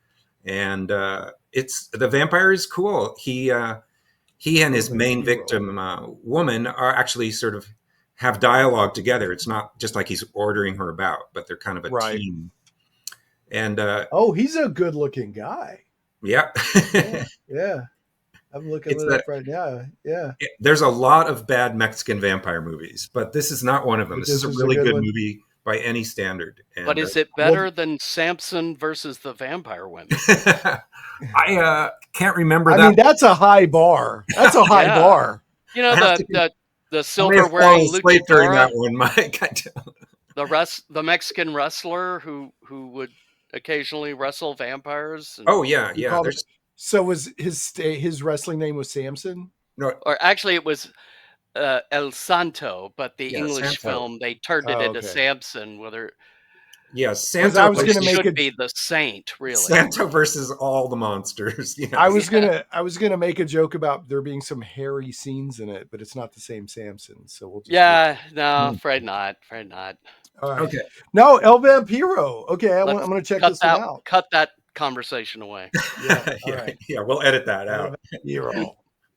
and the vampire is cool. He and his main victim woman are actually sort of have dialogue together. It's not just like he's ordering her about, but they're kind of a team. And he's a good-looking guy. Yeah, yeah. I'm looking it up right now. Yeah. There's a lot of bad Mexican vampire movies, but this is not one of them. This is a really good movie by any standard. And, but is it better than Samson versus the Vampire Women? I can't remember that. I mean, that's a high bar. That's a high bar. The silver wearing luchador during that one, Mike. The Mexican wrestler who would occasionally wrestle vampires. Yeah. So was his wrestling name was Samson? No, or actually it was El Santo, but the English Santo. film they turned it into Samson. Santo. I was going to make be the saint, really. Santo versus all the monsters. Yes. I was gonna make a joke about there being some hairy scenes in it, but it's not the same Samson. So we'll just afraid not. All right. Okay. No, El Vampiro. Okay, I'm going to check this one out. Cut that conversation away. Yeah, we'll edit that out.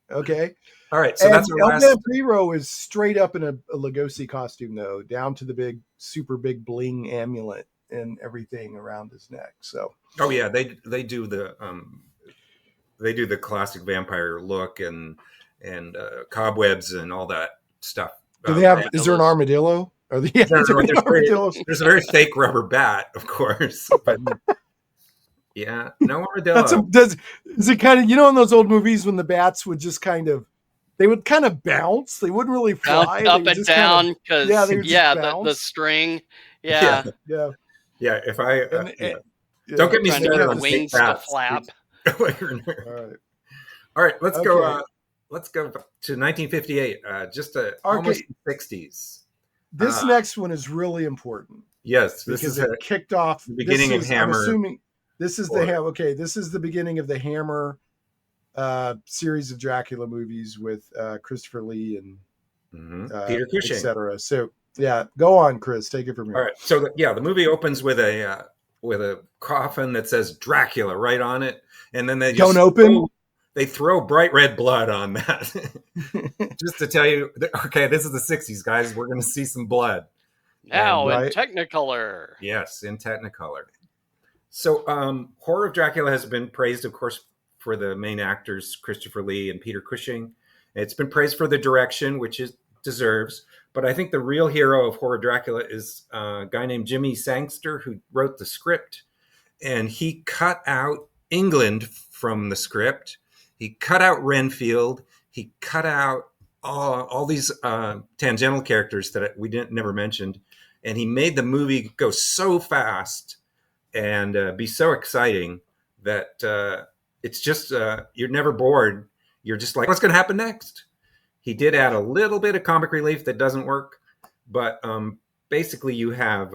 Okay. All right. So that's our last. El Vampiro is straight up in a Lugosi costume, though, down to the super big bling amulet and everything around his neck. So. Oh yeah, they do the classic vampire look and cobwebs and all that stuff. Do they have? Is there an armadillo? There's a very fake rubber bat, of course. But yeah, no armadillo. Is it kind of, in those old movies when the bats would just they would kind of bounce. They wouldn't really fly. Up and down because the string. Yeah. If I don't get me started on wings to flap. All right. Let's go. Let's go to 1958. Just almost the 60s. This next one is really important. Yes, this is it kicked off the beginning of Hammer. I'm assuming this is the Hammer. Okay, this is the beginning of the Hammer series of Dracula movies with Christopher Lee and Peter Cushing, etc. So yeah, go on, Chris. Take it from here. All right. So the movie opens with a coffin that says Dracula right on it, and then they just don't open. They throw bright red blood on that just to tell you, okay, this is the 60s, guys. We're going to see some blood. Now in Technicolor. Yes, in Technicolor. So Horror of Dracula has been praised, of course, for the main actors, Christopher Lee and Peter Cushing. It's been praised for the direction, which it deserves. But I think the real hero of Horror of Dracula is a guy named Jimmy Sangster, who wrote the script. And he cut out England from the script. He cut out Renfield. He cut out all these tangential characters that we never mentioned, and he made the movie go so fast and be so exciting that it's just you're never bored. You're just like, what's going to happen next? He did add a little bit of comic relief that doesn't work, but basically you have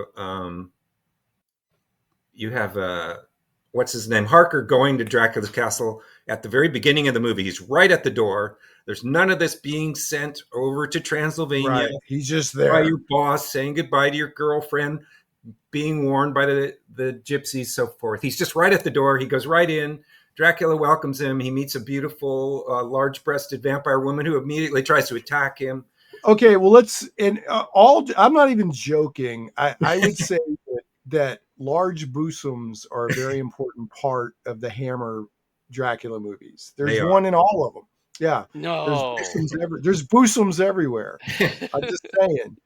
what's his name, Harker, going to Dracula's castle at the very beginning of the movie. He's right at the door. There's none of this being sent over to Transylvania. Right. He's just there by your boss, saying goodbye to your girlfriend, being warned by the gypsies, so forth. He's just right at the door. He goes right in. Dracula welcomes him. He meets a beautiful, large-breasted vampire woman who immediately tries to attack him. Okay, well, I'm not even joking. I would say that large bosoms are a very important part of the Hammer Dracula movies. There's one in all of them. Yeah. No. There's bosoms everywhere. I'm just saying.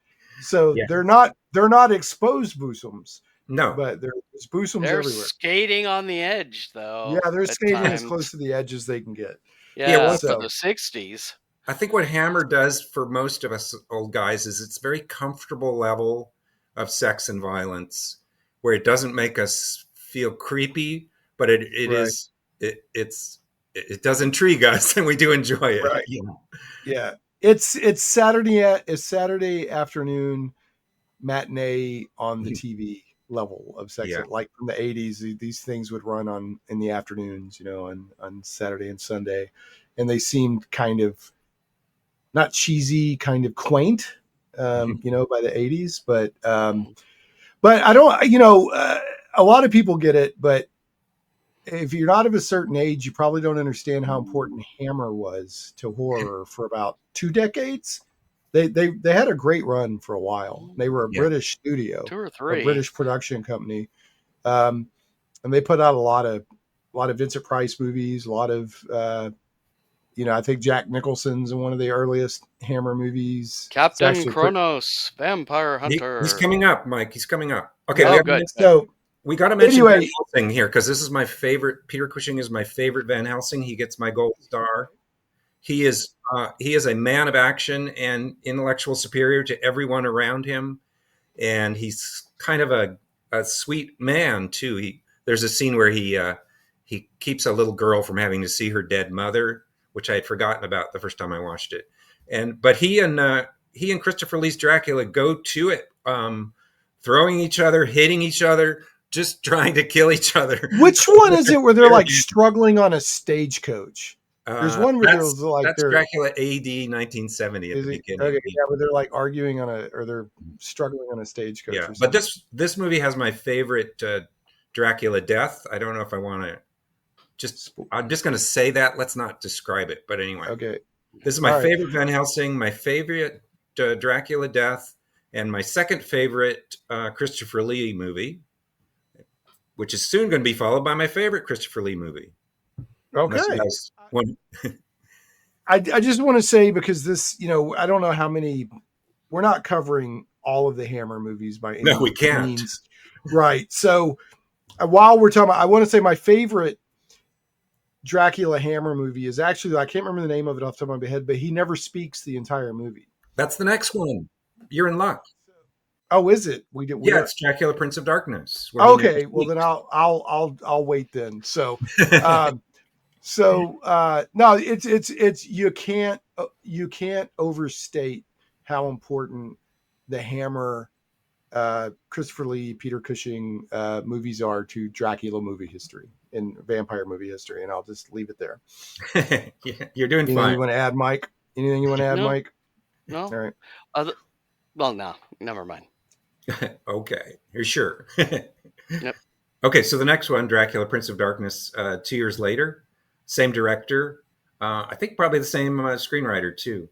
So they're not exposed bosoms. No. But there's bosoms they're everywhere. Skating on the edge, though. Yeah, they're skating as close to the edge as they can get. Yeah, for the 60s. I think what Hammer does for most of us old guys is it's very comfortable level of sex and violence, where it doesn't make us feel creepy, but it does intrigue us, and we do enjoy it. Right. Yeah. It's Saturday afternoon matinee on the TV level of sex. Yeah. Like from the 80s, these things would run in the afternoons, on Saturday and Sunday, and they seemed kind of not cheesy, kind of quaint, by the 80s, but I don't, a lot of people get it, but if you're not of a certain age, you probably don't understand how important Hammer was to horror for about 2 decades. They had a great run for a while. They were a British studio, 2 or 3, a British production company, and they put out a lot of Vincent Price movies, a lot of I think Jack Nicholson's in one of the earliest Hammer movies. Captain Kronos, Vampire Hunter. He's coming up, Mike. He's coming up. Okay, good. So we got to mention Van Helsing here, because this is my favorite. Peter Cushing is my favorite Van Helsing. He gets my gold star. He is a man of action and intellectual superior to everyone around him, and he's kind of a sweet man too. There's a scene where he keeps a little girl from having to see her dead mother, which I had forgotten about the first time I watched it. But he and Christopher Lee's Dracula go to it, throwing each other, hitting each other, just trying to kill each other. Which one is it where they're like struggling on a stagecoach? There's one where there's like that's Dracula AD 1970 at the beginning. Okay, yeah, where they're like arguing or they're struggling on a stagecoach. Yeah, but this movie has my favorite Dracula death. I don't know if I want to. I'm just going to say that. Let's not describe it. But anyway, okay. This is my favorite Van Helsing, my favorite Dracula death, and my second favorite Christopher Lee movie, which is soon going to be followed by my favorite Christopher Lee movie. Okay. I just want to say, because this, I don't know how many. We're not covering all of the Hammer movies by any means. No, we can't. Right. So while we're talking about, I want to say my favorite Dracula Hammer movie is actually, I can't remember the name of it off the top of my head, but he never speaks the entire movie. That's the next one. You're in luck. Oh, is it? It's Dracula Prince of Darkness. Okay, well then I'll wait then. So no, it's you can't overstate how important the Hammer, Christopher Lee, Peter Cushing movies are to Dracula movie history and vampire movie history, and I'll just leave it there. Yeah, you're doing Anything fine. You want to add, Mike? Anything you want to add, Mike? No. All right. Well, no, never mind. Okay, you're sure. Yep. Okay, so the next one, Dracula Prince of Darkness, 2 years later, same director, I think probably the same screenwriter too.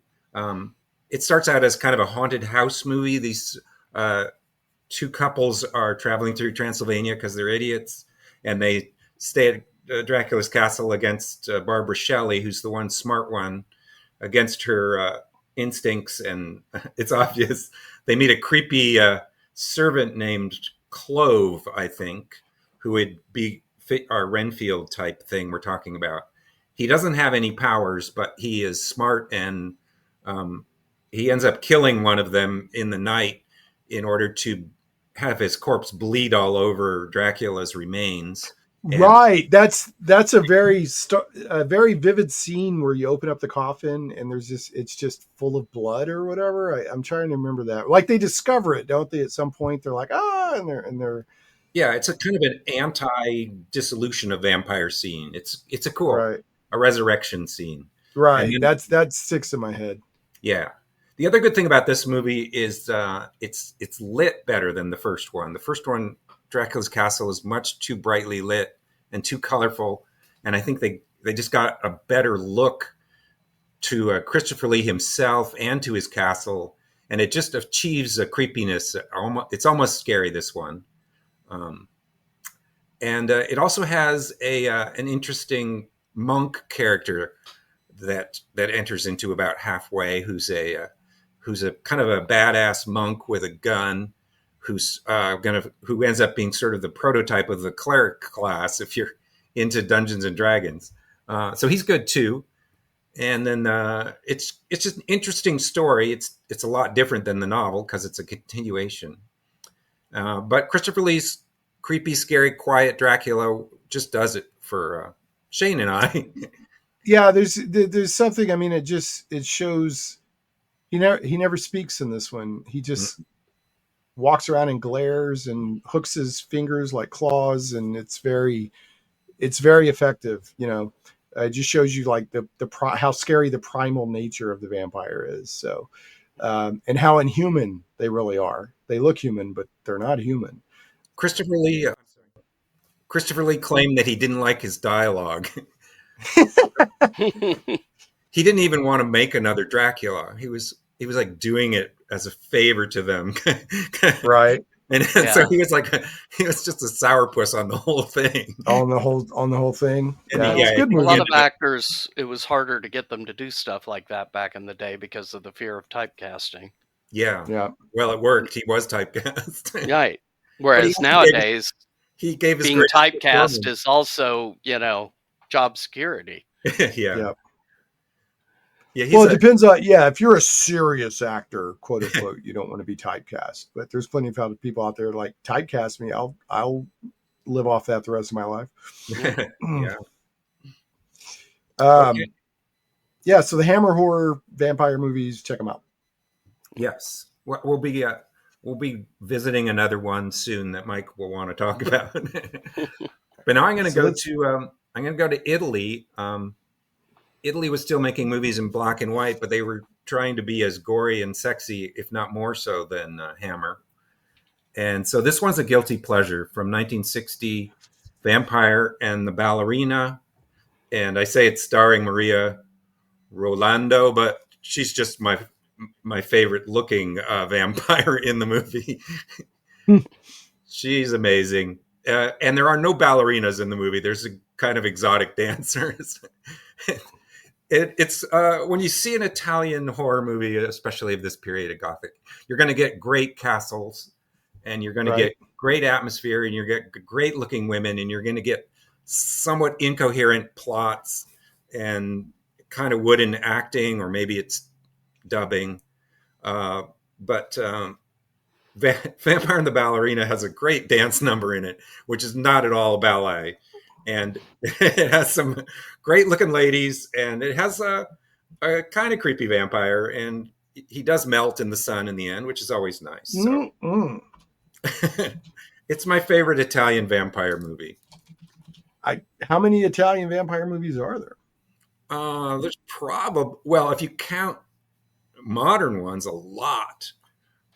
It starts out as kind of a haunted house movie. These 2 couples are traveling through Transylvania because they're idiots, and they stay at Dracula's castle against Barbara Shelley, who's the one smart one, against her instincts, and it's obvious. They meet a creepy servant named Clove, I think, who would be our Renfield type thing we're talking about. He doesn't have any powers, but he is smart and he ends up killing one of them in the night in order to have his corpse bleed all over Dracula's remains. Right. That's a very vivid scene where you open up the coffin and it's just full of blood or whatever. I'm trying to remember that. Like they discover it, don't they? At some point, they're like, and they're. Yeah, it's a kind of an anti-dissolution of vampire scene. It's a cool Right. a resurrection scene. Right. Then, that sticks in my head. Yeah. The other good thing about this movie is it's lit better than the first one. The first one, Dracula's Castle, is much too brightly lit and too colorful, and I think they just got a better look to Christopher Lee himself and to his castle, and it just achieves a creepiness. It's almost scary, this one. And it also has an interesting monk character that enters into about halfway, who's a kind of a badass monk with a gun, who ends up being sort of the prototype of the cleric class if you're into Dungeons and Dragons. So he's good too. And then it's just an interesting story. It's a lot different than the novel because it's a continuation. But Christopher Lee's creepy, scary, quiet Dracula just does it for Shane and I. Yeah, there's something. I mean, it shows he never speaks in this one. He just walks around and glares and hooks his fingers like claws, and it's very effective. It just shows you like how scary the primal nature of the vampire is. So, and how inhuman they really are. They look human, but they're not human. Christopher Lee claimed that he didn't like his dialogue. He didn't even want to make another Dracula. He was like doing it as a favor to them. Right. And so he was just a sourpuss on the whole thing. On the whole thing. Yeah, it's good a lot of actors, it was harder to get them to do stuff like that back in the day because of the fear of typecasting. Yeah. Well, it worked. He was typecast. Right. Whereas nowadays, he gave his being typecast is also, job security. Yeah. Well, it depends on, if you're a serious actor, quote unquote, you don't want to be typecast. But there's plenty of people out there like, typecast me. I'll live off that the rest of my life. Yeah. So the Hammer horror vampire movies, check them out. Yes. We'll be visiting another one soon that Mike will want to talk about. But now I'm going to go to Italy. Italy was still making movies in black and white, but they were trying to be as gory and sexy, if not more so, than Hammer. And so this one's a guilty pleasure from 1960, Vampyre and the Ballerina. And I say it's starring Maria Rolando, but she's just my favorite looking vampire in the movie. She's amazing. And there are no ballerinas in the movie. There's a kind of exotic dancers. It's when you see an Italian horror movie, especially of this period of Gothic, you're going to get great castles, and you're going to get great atmosphere, and you're going to get great looking women, and you're going to get somewhat incoherent plots and kind of wooden acting, or maybe it's dubbing. But Vampyre and the Ballerina has a great dance number in it, which is not at all ballet. And it has some great looking ladies, and it has a kind of creepy vampire, and he does melt in the sun in the end, which is always nice. So. It's my favorite Italian vampire movie. How many Italian vampire movies are there? There's probably, well, if you count modern ones, a lot.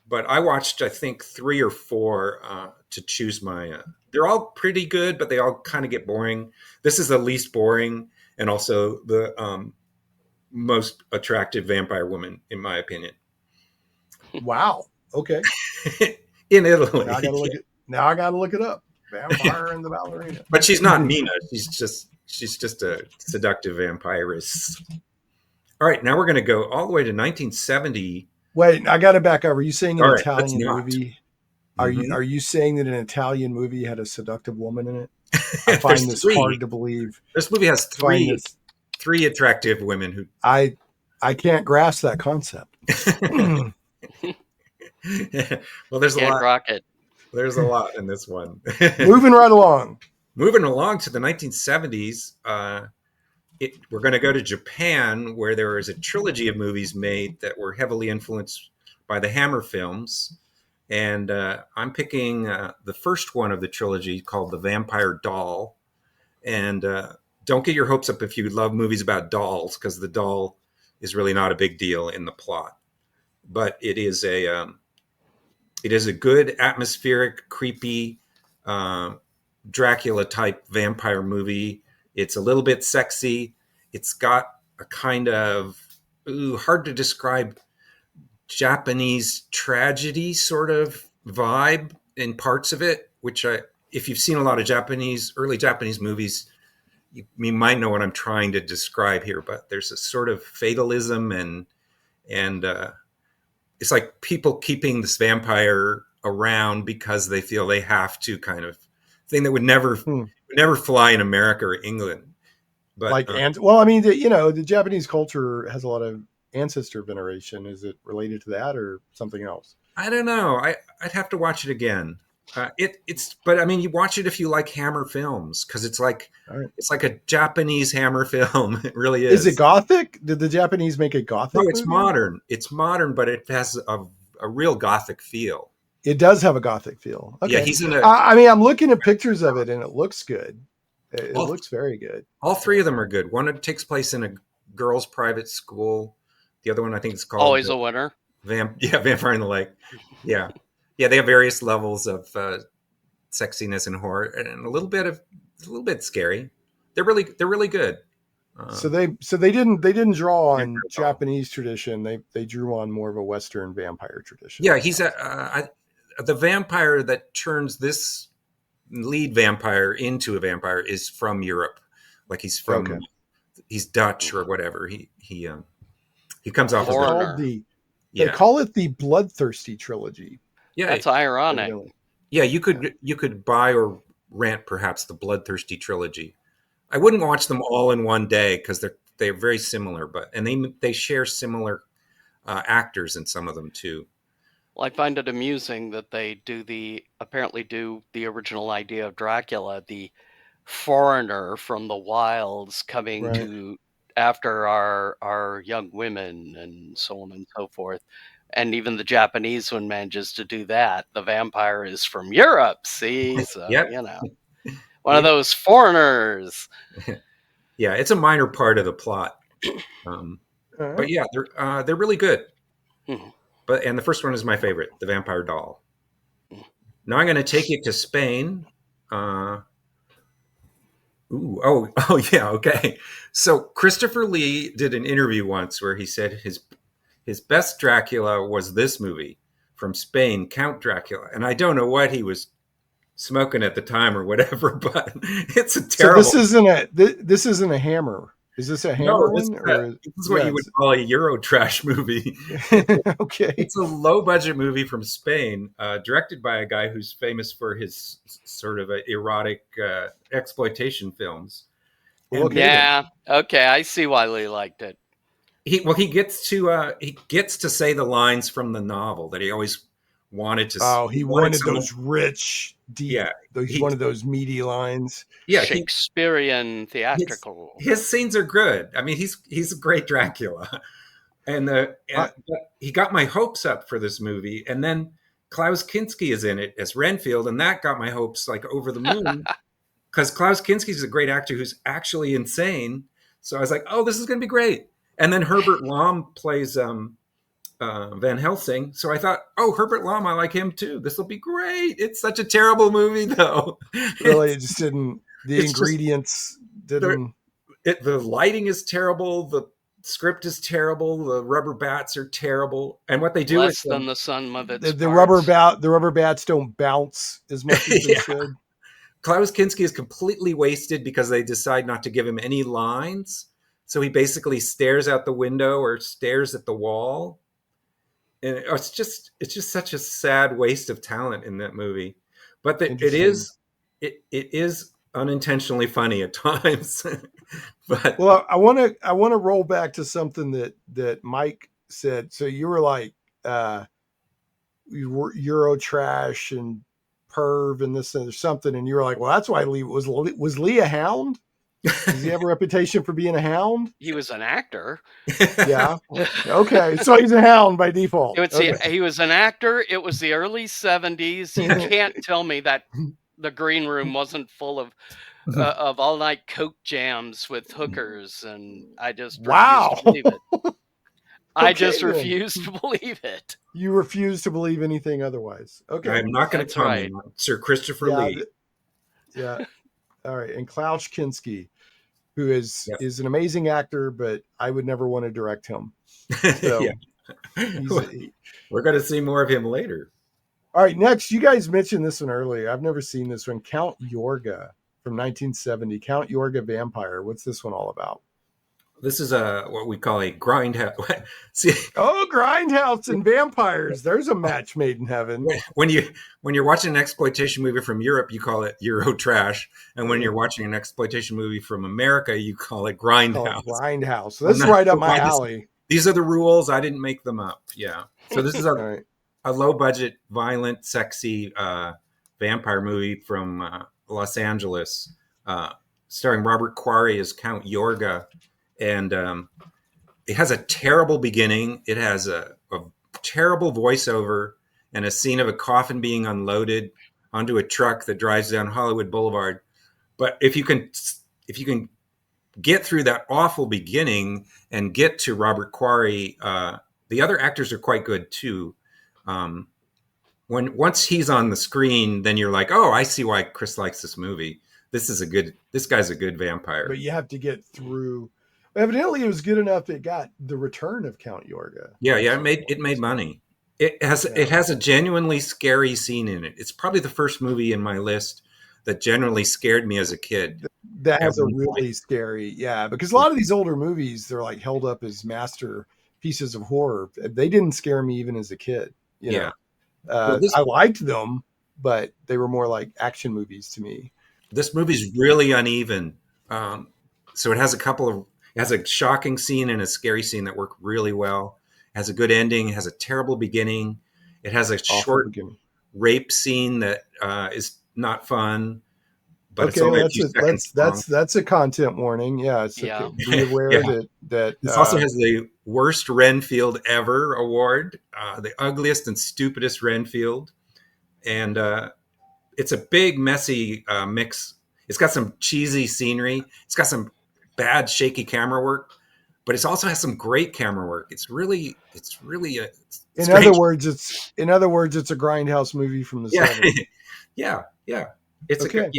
But I watched, I think, 3 or 4 to choose my... they're all pretty good, but they all kind of get boring. This is the least boring and also the most attractive vampire woman, in my opinion. Wow. Okay. In Italy. Now I gotta look it up. Vampyre and the Ballerina. But she's not Mina. She's just a seductive vampiress. All right, now we're going to go all the way to 1970. Wait, I got to back up. Are you saying All an right, Italian movie? Are Mm-hmm. you saying that an Italian movie had a seductive woman in it? I find this hard to believe. This movie has three attractive women who. I I can't grasp that concept. Well, there's a Can't lot. rock it. There's a lot in this one. Moving right along. Moving along to the 1970s, we're going to go to Japan, where there was a trilogy of movies made that were heavily influenced by the Hammer films. And I'm picking the first one of the trilogy called The Vampire Doll. And don't get your hopes up if you love movies about dolls, because the doll is really not a big deal in the plot. But it is a good, atmospheric, creepy Dracula type vampire movie. It's a little bit sexy. It's got a kind of hard to describe Japanese tragedy sort of vibe in parts of it, which if you've seen a lot of early Japanese movies, you might know what I'm trying to describe here. But there's a sort of fatalism and it's like people keeping this vampire around because they feel they have to, kind of thing that would never fly in America or England. But the Japanese culture has a lot of ancestor veneration. Is it related to that or something else? I don't know. I'd have to watch it again. But I mean, you watch it if you like Hammer films, because it's like a Japanese Hammer film. It really is. Is it gothic? Did the Japanese make it gothic? No, it's modern. It's modern, but it has a real gothic feel. It does have a gothic feel. Okay. Yeah, he's in I'm looking at pictures of it, and it looks good. It looks very good. All three of them are good. One takes place in a girls' private school. The other one, I think, is called Always a winner. Vampire in the Lake. Yeah. They have various levels of sexiness and horror, and a little bit scary. They're really good. So they didn't draw on Japanese tradition. They drew on more of a Western vampire tradition. Yeah, he's the vampire that turns this lead vampire into a vampire is from Europe. Like he's Dutch or whatever. He comes off they call it the Bloodthirsty trilogy. Yeah, that's ironic. Yeah, you could buy or rent perhaps the Bloodthirsty trilogy. I wouldn't watch them all in one day because they're very similar, and they share similar actors in some of them too. Well, I find it amusing that they apparently do the original idea of Dracula, the foreigner from the wilds coming to after our young women and so on and so forth. And even the Japanese one manages to do that. The vampire is from Europe, see? So, one of those foreigners. Yeah, it's a minor part of the plot. But yeah, they're really good. And the first one is my favorite, The Vampire Doll. Now I'm going to take it to Spain. Yeah, okay. So Christopher Lee did an interview once where he said his best Dracula was this movie from Spain, Count Dracula. And I don't know what he was smoking at the time or whatever, but it's a terrible. So this isn't a Hammer. Is this a Hammer? No, this is what you would call a Euro trash movie. Okay. It's a low budget movie from Spain, directed by a guy who's famous for his sort of erotic exploitation films. Okay, I see why Lee liked it. He gets to say the lines from the novel that he always wanted to. Oh, he wanted those rich, deep. Yeah, he wanted those meaty lines. Yeah, Shakespearean theatrical. His scenes are good. I mean, he's a great Dracula, and he got my hopes up for this movie. And then Klaus Kinski is in it as Renfield, and that got my hopes like over the moon because Klaus Kinski is a great actor who's actually insane. So I was like, oh, this is going to be great. And then Herbert Lom plays Van Helsing. So I thought, oh, Herbert Lom, I like him too. This will be great. It's such a terrible movie, though. Really, it just didn't. The ingredients didn't. The lighting is terrible. The script is terrible. The rubber bats are terrible. And what they do less than the sum of its the rubber bats don't bounce as much as they should. Klaus Kinski is completely wasted because they decide not to give him any lines. So he basically stares out the window or stares at the wall. And it's just such a sad waste of talent in that movie. But it is unintentionally funny at times. But Well, I want to roll back to something that Mike said. So you were like, you were Euro trash and perv and this and something, and you were like, well, that's why Lee was Lee a hound? Does he have a reputation for being a hound? He was an actor. Yeah. Okay, so he's a hound by default. He was an actor. It was the early 70s. You can't tell me that the green room wasn't full of all night Coke jams with hookers, and I just refuse to believe it. I just refuse to believe it. You refuse to believe anything otherwise. Okay, I'm not going to comment on Sir Christopher Lee. Yeah. All right, and Klaus Kinski, who is an amazing actor, but I would never want to direct him. So we're going to see more of him later. All right, next, you guys mentioned this one earlier. I've never seen this one. Count Yorga from 1970. Count Yorga Vampire. What's this one all about? This is what we call a grindhouse. Grindhouse and vampires. There's a match made in heaven. When you're watching an exploitation movie from Europe, you call it Euro trash, and when you're watching an exploitation movie from America, you call it grindhouse. Grindhouse. So this is right up my alley. These are the rules. I didn't make them up. Yeah. So this is a low budget, violent, sexy vampire movie from Los Angeles, starring Robert Quarry as Count Yorga. And it has a terrible beginning. It has a terrible voiceover and a scene of a coffin being unloaded onto a truck that drives down Hollywood Boulevard. But if you can get through that awful beginning and get to Robert Quarry, the other actors are quite good too. Once he's on the screen, then you're like, oh, I see why Chris likes this movie. This guy's a good vampire. But you have to get through. Evidently, it was good enough. It got the return of Count Yorga. Yeah, it made money. It has a genuinely scary scene in it. It's probably the first movie in my list that generally scared me as a kid. That has a really scary, because a lot of these older movies, they're like held up as master pieces of horror. They didn't scare me even as a kid. You know? I liked them, but they were more like action movies to me. This movie's really uneven. So it has it has a shocking scene and a scary scene that work really well. It has a good ending. It has a terrible beginning. It has a short rape scene that is not fun. But it's only a few seconds long. That's a content warning. Yeah, be aware that this also has the worst Renfield ever award, the ugliest and stupidest Renfield, and it's a big messy mix. It's got some cheesy scenery. It's got some bad shaky camera work, but it also has some great camera work. It's really in other words it's a grindhouse movie from the 70s. yeah it's okay.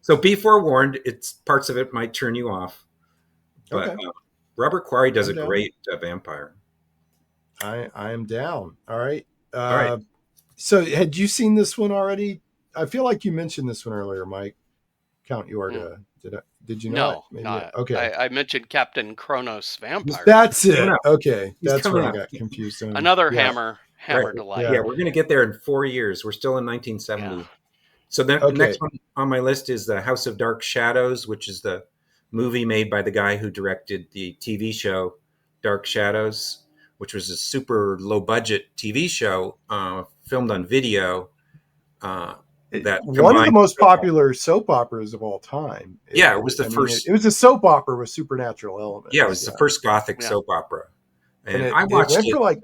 So be forewarned, it's parts of it might turn you off, but Robert Quarry does a great vampire. I am down. All right. So had you seen this one already? I feel like you mentioned this one earlier, Mike. Count Yorga. Did you know? No, not. Okay. I mentioned Captain Kronos-Vampire. That's it. Okay. That's where I got confused. Another hammer delight. Yeah, we're going to get there in 4 years. We're still in 1970. Yeah. So the next one on my list is The House of Dark Shadows, which is the movie made by the guy who directed the TV show Dark Shadows, which was a super low budget TV show filmed on video. One of the most popular soap operas of all time. It was the first. It was a soap opera with supernatural elements. Yeah, it was the first Gothic soap opera, and I watched it for like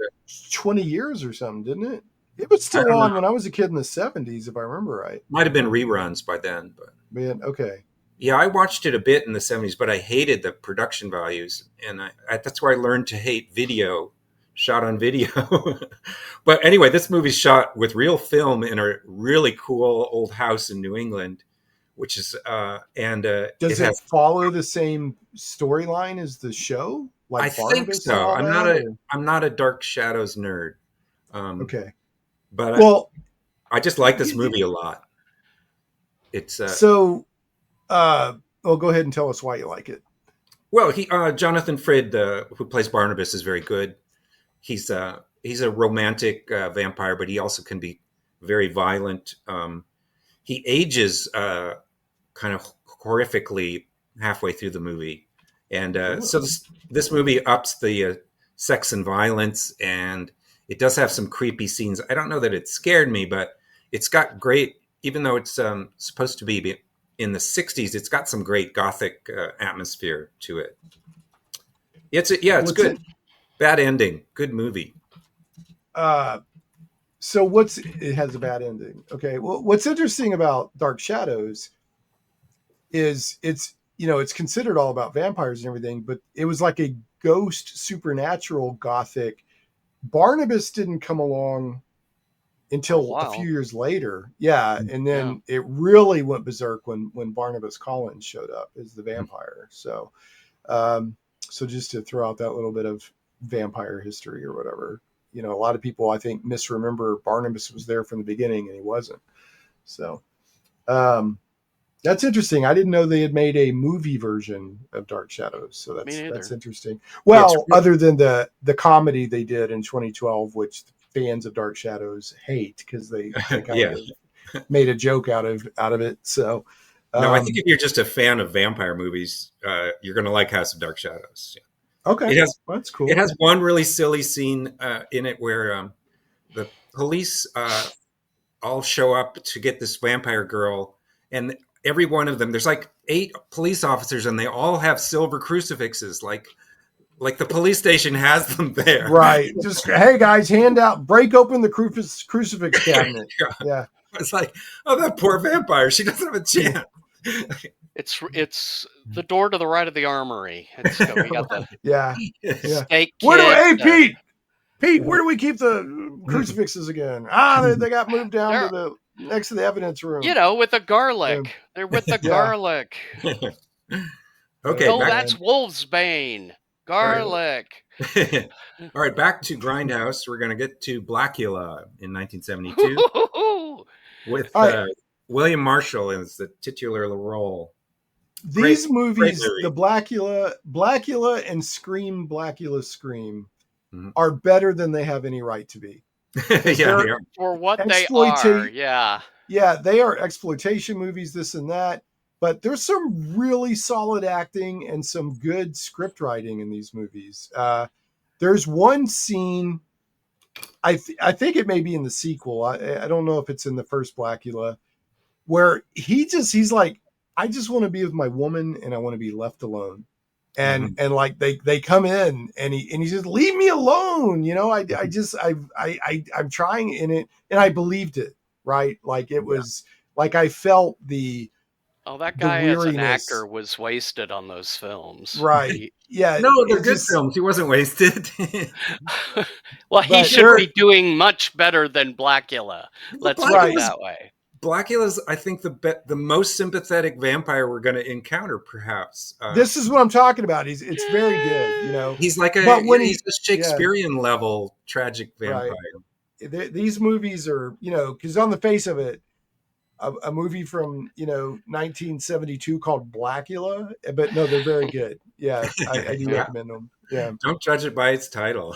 20 years or something, didn't it? It was still on when I was a kid in the 70s, if I remember right. Might have been reruns by then, but okay. Yeah, I watched it a bit in the 70s, but I hated the production values, and that's where I learned to hate video. Shot on video. But anyway, this movie's shot with real film in a really cool old house in New England, which is does it follow the same storyline as the show? Like I think so. I'm not a Dark Shadows nerd. Okay. But I just like this movie a lot. It's go ahead and tell us why you like it. Well, Jonathan Frid, who plays Barnabas, is very good. He's a romantic vampire, but he also can be very violent. He ages kind of horrifically halfway through the movie. And Oh. so this movie ups the sex and violence, and it does have some creepy scenes. I don't know that it scared me, but it's got great, even though it's supposed to be in the 60s, it's got some great gothic atmosphere to it. It's good. Bad ending. Good movie. So it has a bad ending. Okay. Well, what's interesting about Dark Shadows is it's considered all about vampires and everything, but it was like a ghost supernatural gothic. Barnabas didn't come along until a few years later. Yeah. And then it really went berserk when Barnabas Collins showed up as the vampire. So, so just to throw out that little bit of vampire history or whatever, a lot of people, I think, misremember Barnabas was there from the beginning and he wasn't. So, that's interesting. I didn't know they had made a movie version of Dark Shadows. So that's interesting. Well, other than the comedy they did in 2012, which fans of Dark Shadows hate because they kind of made a joke out of it. So no, I think if you're just a fan of vampire movies, you're going to like House of Dark Shadows. Yeah. Okay, that's cool. It has one really silly scene in it where the police all show up to get this vampire girl, and every one of them, there's like 8 police officers, and they all have silver crucifixes, like the police station has them there. Right. Just, hey guys, break open the crucifix cabinet. Yeah. It's like, oh, that poor vampire, she doesn't have a chance. It's the door to the right of the armory. We got the steak kit. Pete, where do we keep the crucifixes again? They got moved down to next to the evidence room. With the garlic. They're with the garlic. Okay. Oh, that's Wolfsbane. Garlic. All right, back to Grindhouse. We're going to get to Blacula in 1972 with William Marshall as the titular role. These movies, the Blacula and Scream, Blacula, Scream, are better than they have any right to be. They are. For what they are, yeah. Yeah, they are exploitation movies, this and that. But there's some really solid acting and some good script writing in these movies. There's one scene, I think it may be in the sequel. I don't know if it's in the first Blacula, where he's like, I just want to be with my woman and I want to be left alone. And like they come in and he just leave me alone. I'm trying in it and I believed it, right? Like it was like I felt that guy as an actor was wasted on those films. Right. Yeah. No, they're good films. He wasn't wasted. Well, he should be doing much better than Blacula. Let's put it that way. Blacula's, I think, the most sympathetic vampire we're going to encounter, perhaps. This is what I'm talking about. It's very good, He's like he's a Shakespearean level tragic vampire. Right. These movies are, because on the face of it, a movie from 1972 called Blacula, but no, they're very good. Yeah, I do recommend them. Yeah, don't judge it by its title.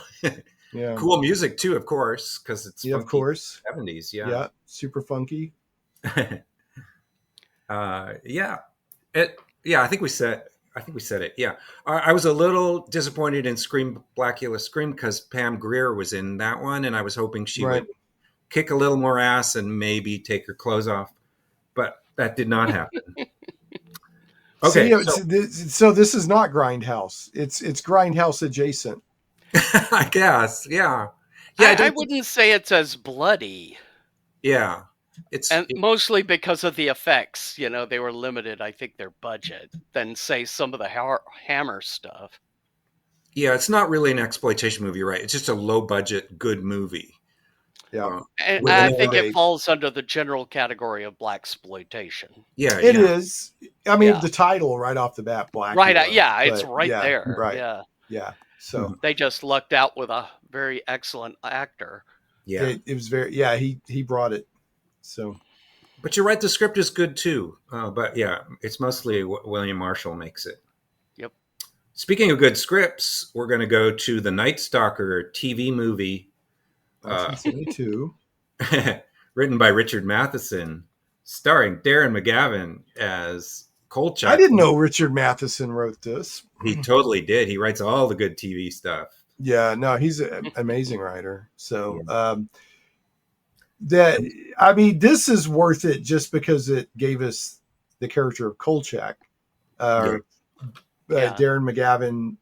Yeah, cool music too, of course, because it's of course 70s. Yeah, super funky. I think we said it. Yeah, I was a little disappointed in Scream, Blacula, Scream because Pam Grier was in that one, and I was hoping she would kick a little more ass and maybe take her clothes off, but that did not happen. Okay, so this is not Grindhouse. It's Grindhouse adjacent. I guess, yeah. I wouldn't say it's as bloody. Yeah. Mostly because of the effects. They were limited, I think, their budget than, say, some of the Hammer stuff. Yeah, it's not really an exploitation movie, right? It's just a low-budget, good movie. Yeah. And I think it falls under the general category of blaxploitation. Yeah, it is. I mean, the title right off the bat, Black. Right, it's right there. Right. Yeah. Yeah. So they just lucked out with a very excellent actor. Yeah. It was very, he brought it. So, but you're right. The script is good too. But yeah, it's mostly William Marshall makes it. Yep. Speaking of good scripts, we're going to go to the Night Stalker TV movie, 1972, written by Richard Matheson, starring Darren McGavin as Kolchak. I didn't know Richard Matheson wrote this. He totally did. He writes all the good TV stuff. Yeah, no, he's an amazing writer. So Yeah. this is worth it just because it gave us the character of Kolchak. Darren McGavin,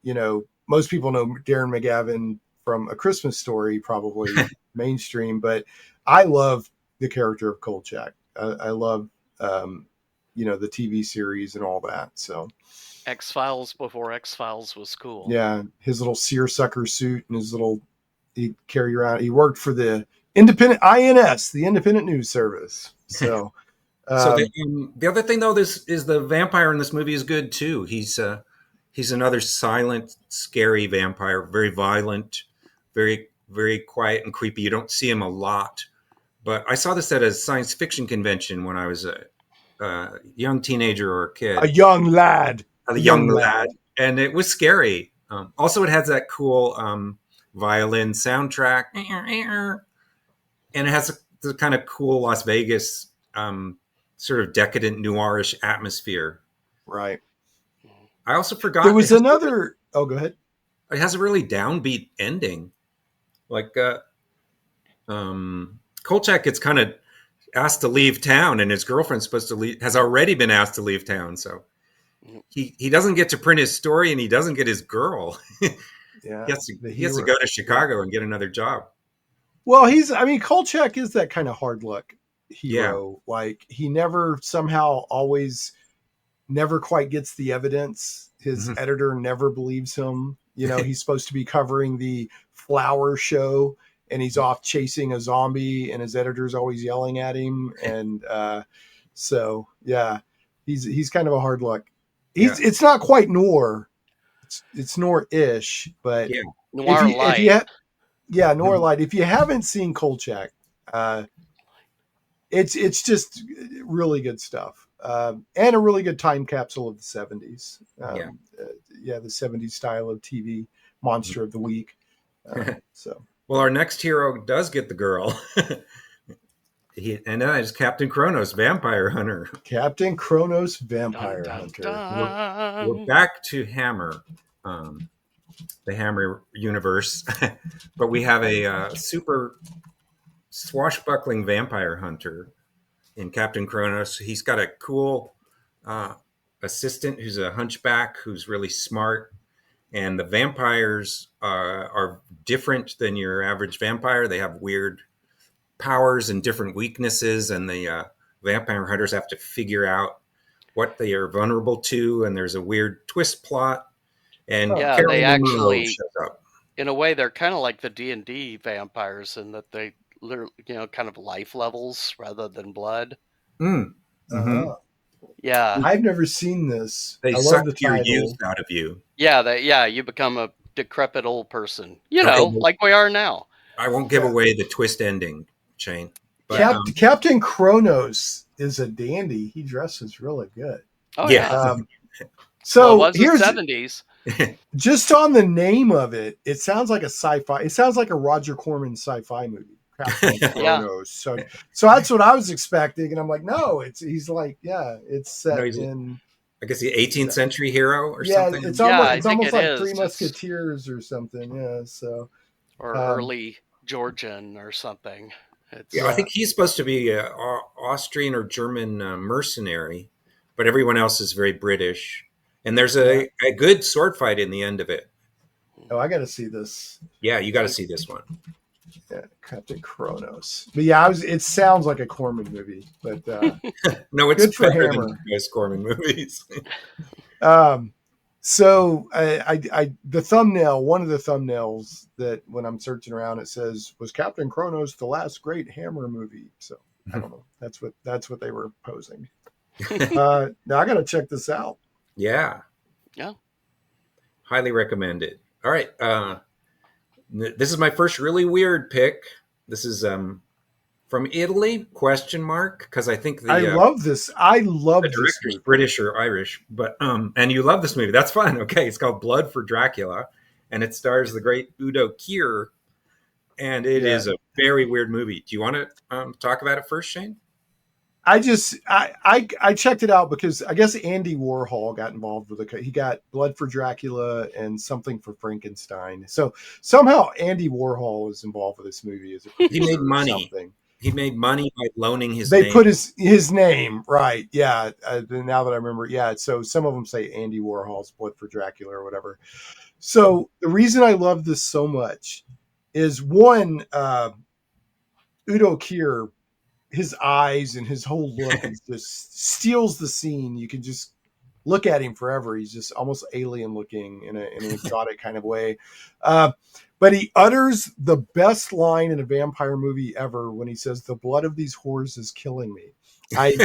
most people know Darren McGavin from A Christmas Story, probably mainstream, but I love the character of Kolchak. I love, the TV series and all that. So X-Files before X-Files was cool. yeah, his little seersucker suit and he'd carry around. He worked for the Independent INS, the Independent News Service. So, the other thing though, this is the vampire in this movie is good too. He's another silent, scary vampire, very violent, very, very quiet and creepy. You don't see him a lot, but I saw this at a science fiction convention when I was a young teenager or a kid. A young lad. A young lad. And it was scary. Also, it has that cool violin soundtrack. And it has the kind of cool Las Vegas sort of decadent noirish atmosphere. Right. I also forgot there was another. Oh, go ahead. It has a really downbeat ending. Like Kolchak gets kind of asked to leave town, and his girlfriend's supposed to leave. Has already been asked to leave town, so he doesn't get to print his story, and he doesn't get his girl. Yeah, he has to go to Chicago and get another job. Well, Kolchak is that kind of hard luck hero. Yeah. Like he never never quite gets the evidence. His editor never believes him. He's supposed to be covering the flower show and he's off chasing a zombie and his editor's always yelling at him. And he's kind of a hard luck. It's not quite noir. It's noir-ish, but noir light. Noir light. If you haven't seen Kolchak, it's just really good stuff. And a really good time capsule of the 70s. The 70s style of TV monster of the week. Well, our next hero does get the girl. And that is Captain Kronos, Vampire Hunter. Captain Kronos, Vampire Hunter. We're back to Hammer, the Hammer universe. But we have a super swashbuckling vampire hunter in Captain Kronos. He's got a cool assistant who's a hunchback who's really smart. And the vampires are different than your average vampire. They have weird powers and different weaknesses, and the vampire hunters have to figure out what they are vulnerable to. And there's a weird twist plot. And they actually shows up. In a way, they're kind of like the D&D vampires in that they literally, kind of life levels rather than blood. Yeah, I've never seen this. They suck your youth out of you. Yeah, you become a decrepit old person. Like we are now. I won't give away the twist ending, Shane. But, Captain Kronos is a dandy. He dresses really good. Oh yeah. So here's the 70s. Just on the name of it, it sounds like a sci-fi. It sounds like a Roger Corman sci-fi movie. Captain Kronos. So that's what I was expecting, and I'm like, no, he's like, it's set in. I guess the 18th century hero or something. It's almost like Three Musketeers or something. Yeah, so or early Georgian or something. I think he's supposed to be an Austrian or German mercenary, but everyone else is very British. And there's a good sword fight in the end of it. Oh, I got to see this. Yeah, you got to see this one. Yeah, Captain Kronos. But it sounds like a Corman movie. But no, it's better than most Corman movies. So the thumbnail, one of the thumbnails that when I'm searching around, it says, was Captain Kronos the last great Hammer movie? So I don't know. That's what they were posing. Now I got to check this out. Yeah. Highly recommend it. All right. This is my first really weird pick. This is from Italy, ? Because I think I love this. I love the director's British or Irish, but and you love this movie. That's fine. Okay, it's called Blood for Dracula, and it stars the great Udo Kier, and it is a very weird movie. Do you want to talk about it first, Shane? I checked it out because I guess Andy Warhol got involved with it. He got Blood for Dracula and something for Frankenstein. So somehow Andy Warhol is involved with this movie as a He producer made or money. something. He made money by loaning his They name. put his name, right. Yeah. Now that I remember. Yeah. So some of them say Andy Warhol's Blood for Dracula or whatever. So the reason I love this so much is one, Udo Kier, his eyes and his whole look is just steals the scene. You can just look at him forever. He's just almost alien looking in an exotic kind of way. But he utters the best line in a vampire movie ever when he says, "The blood of these whores is killing me." I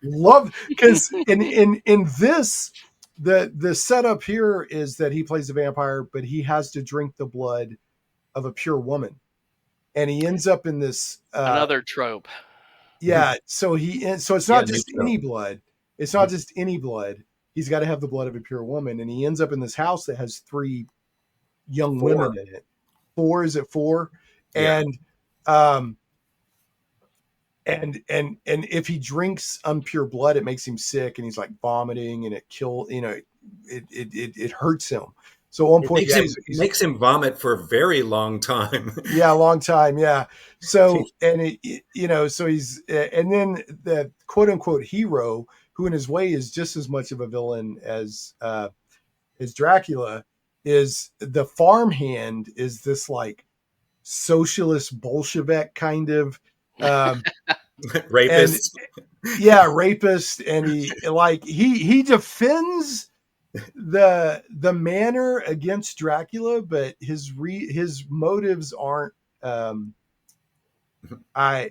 love, because in this, the setup here is that he plays a vampire, but he has to drink the blood of a pure woman, and he ends up in this Another trope. yeah. So it's not just any blood. It's not just any blood. He's got to have the blood of a pure woman, and he ends up in this house that has 3 young women in it. 4, is it 4? Yeah. And if he drinks impure blood, it makes him sick, and he's like vomiting, and it hurts him. So at one point, makes him vomit for a very long time. Yeah, a long time. Yeah. So, and so he's, and then the quote unquote hero, who in his way is just as much of a villain as Dracula, is the farmhand, is this like socialist Bolshevik kind of, rapist. Rapist. And he defends the manor against Dracula, but his motives aren't,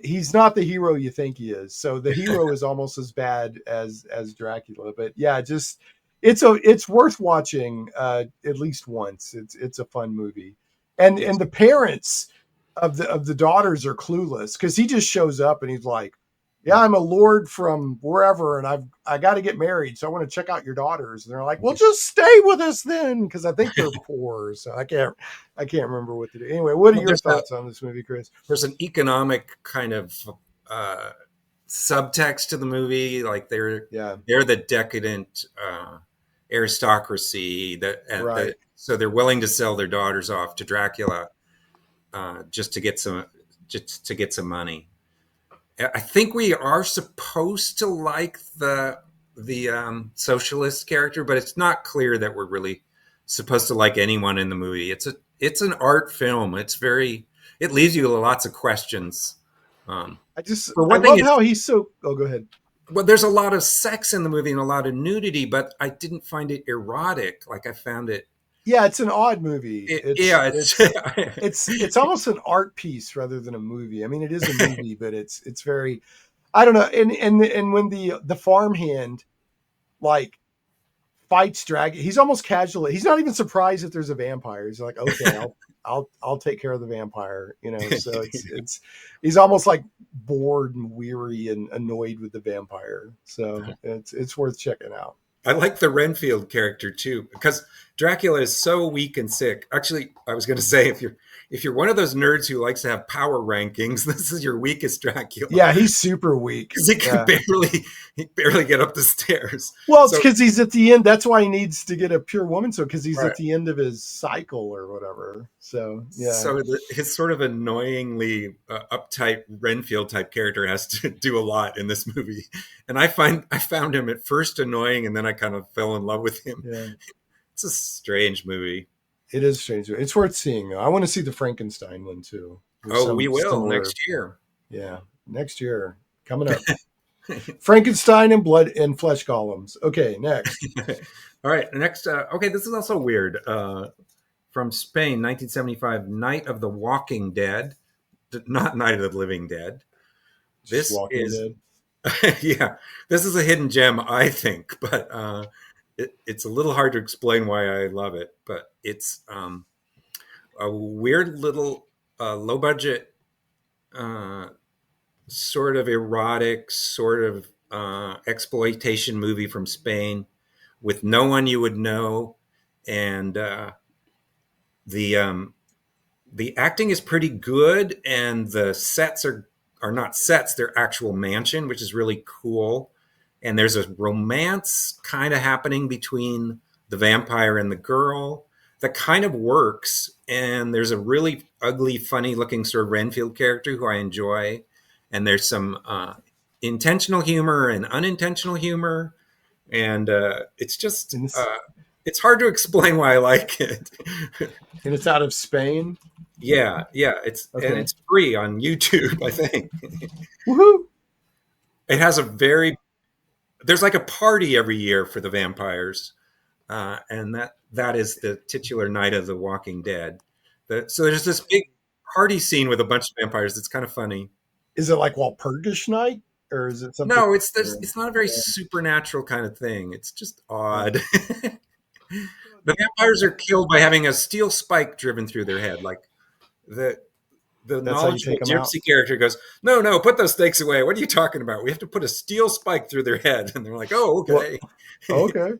he's not the hero you think he is. So the hero is almost as bad as Dracula. But yeah, just it's worth watching at least once. It's a fun movie. And the parents of the daughters are clueless, because he just shows up and he's like, "Yeah, I'm a lord from wherever, and I got to get married, so I want to check out your daughters." And they're like, "Well, just stay with us then," because I think they're poor. So I can't remember what to do. Anyway, what are your thoughts on this movie, Chris? There's an economic kind of subtext to the movie, like they're the decadent aristocracy so they're willing to sell their daughters off to Dracula just to get some money. I think we are supposed to like the socialist character, but it's not clear that we're really supposed to like anyone in the movie. It's an art film. It leaves you with lots of questions. I love how he's so. Oh, go ahead. Well, there's a lot of sex in the movie and a lot of nudity, but I didn't find it erotic. Like I found it. Yeah, it's an odd movie. It's almost an art piece rather than a movie. I mean, it is a movie, but it's very, I don't know. And when the farmhand like fights Dracula, he's almost casual. He's not even surprised that there's a vampire. He's like, "Okay, I'll take care of the vampire." So he's almost like bored and weary and annoyed with the vampire. So it's worth checking out. I like the Renfield character too, because Dracula is so weak and sick. Actually, I was going to say, if you're one of those nerds who likes to have power rankings, this is your weakest Dracula. Yeah, he's super weak because he can barely get up the stairs. Well, it's because he's at the end. That's why he needs to get a pure woman. So because he's at the end of his cycle or whatever. So yeah. So his sort of annoyingly uptight Renfield type character has to do a lot in this movie, and I found him at first annoying, and then I kind of fell in love with him. Yeah. It's a strange movie. It is strange. It's worth seeing. I want to see the Frankenstein one too. We will next year. Yeah, next year coming up. Frankenstein and blood and flesh golems. Okay, next. All right, next. Okay, this is also weird. From Spain, 1975, Night of the Walking Dead, not Night of the Living Dead. This is yeah. This is a hidden gem, I think, but it's a little hard to explain why I love it. But it's a weird little low budget, sort of erotic, sort of exploitation movie from Spain with no one you would know, and the acting is pretty good, and the sets are are not sets; they're actual mansion, which is really cool. And there's a romance kind of happening between the vampire and the girl that kind of works. And there's a really ugly, funny-looking sort of Renfield character who I enjoy. And there's some intentional humor and unintentional humor, and it's just it's hard to explain why I like it. And it's out of Spain. Yeah, it's Okay. and it's free on YouTube, I think. Woohoo! It has there's like a party every year for the vampires, and that is the titular night of The Walking Dead. So there's this big party scene with a bunch of vampires. It's kind of funny. Is it like Walpurgis Night, or is it something? No, it's not a very supernatural kind of thing. It's just odd. The vampires are killed by having a steel spike driven through their head. Like the knowledgeable gypsy character goes, no, put those stakes away. What are you talking about? We have to put a steel spike through their head. And they're like, oh, okay. Well, okay.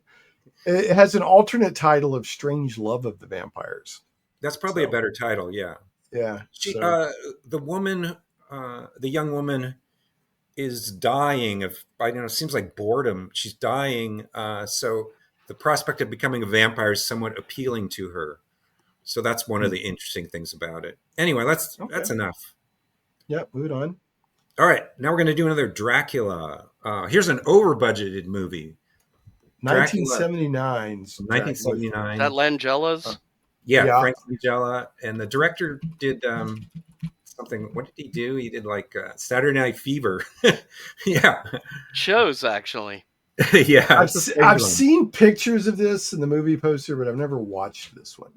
It has an alternate title of Strange Love of the Vampires. That's probably a better title. Yeah. Yeah. The woman, the young woman is dying of, it seems like boredom. She's dying. So the prospect of becoming a vampire is somewhat appealing to her. So that's one of the interesting things about it. Anyway, that's enough. Yep, moving on. All right, now we're going to do another Dracula. Here's an over-budgeted movie. 1979. 1979. Is that Langella's? Yeah, Frank Langella. And the director did something. What did he do? He did like Saturday Night Fever. Yeah. Shows, actually. Yeah. I've seen pictures of this in the movie poster, but I've never watched this one.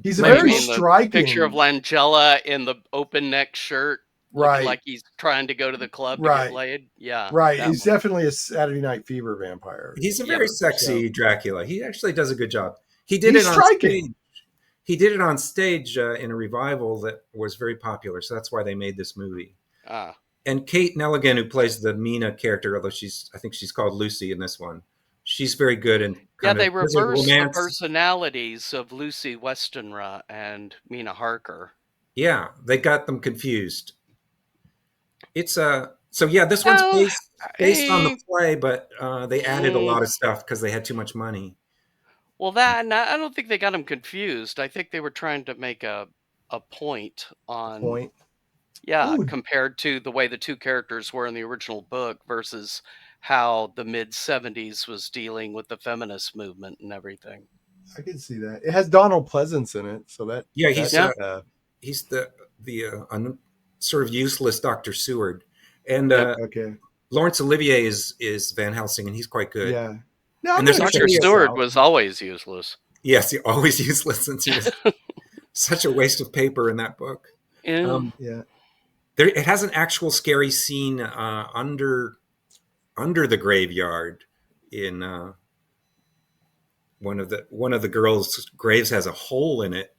He's a very striking picture of Langella in the open neck shirt, right? Like he's trying to go to the club to get laid. Yeah, right. He's definitely a Saturday Night Fever vampire. He's a very sexy Dracula. He actually does a good job. He did it on stage. He did it on stage in a revival that was very popular, so that's why they made this movie. And Kate Nelligan, who plays the Mina character, although I think she's called Lucy in this one. She's very good and they reverse the personalities of Lucy Westenra and Mina Harker. Yeah, they got them confused. It's this one's based on the play, but they added a lot of stuff because they had too much money. Well, I don't think they got them confused. I think they were trying to make a point on compared to the way the two characters were in the original book versus how the mid-70s was dealing with the feminist movement and everything. I can see that. It has Donald Pleasance in it, so that he's the sort of useless Dr. Seward, and Laurence Olivier is Van Helsing, and he's quite good. Yeah, and Dr. Stewart was always useless. Yes, always useless since he was such a waste of paper in that book. It has an actual scary scene under the graveyard in one of the girls' graves has a hole in it,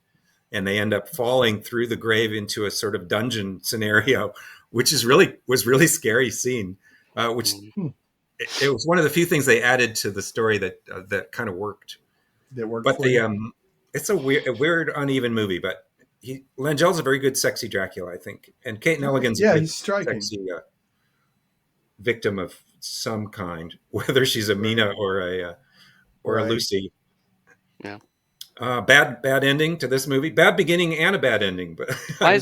and they end up falling through the grave into a sort of dungeon scenario, which was really scary scene. Which it was one of the few things they added to the story that kind of worked. But it's a weird, uneven movie. But Langella's a very good, sexy Dracula, I think, and Kate Nelligan's he's striking. Sexy victim of some kind, whether she's a Mina or a Lucy. Yeah. Bad ending to this movie. Bad beginning and a bad ending. But I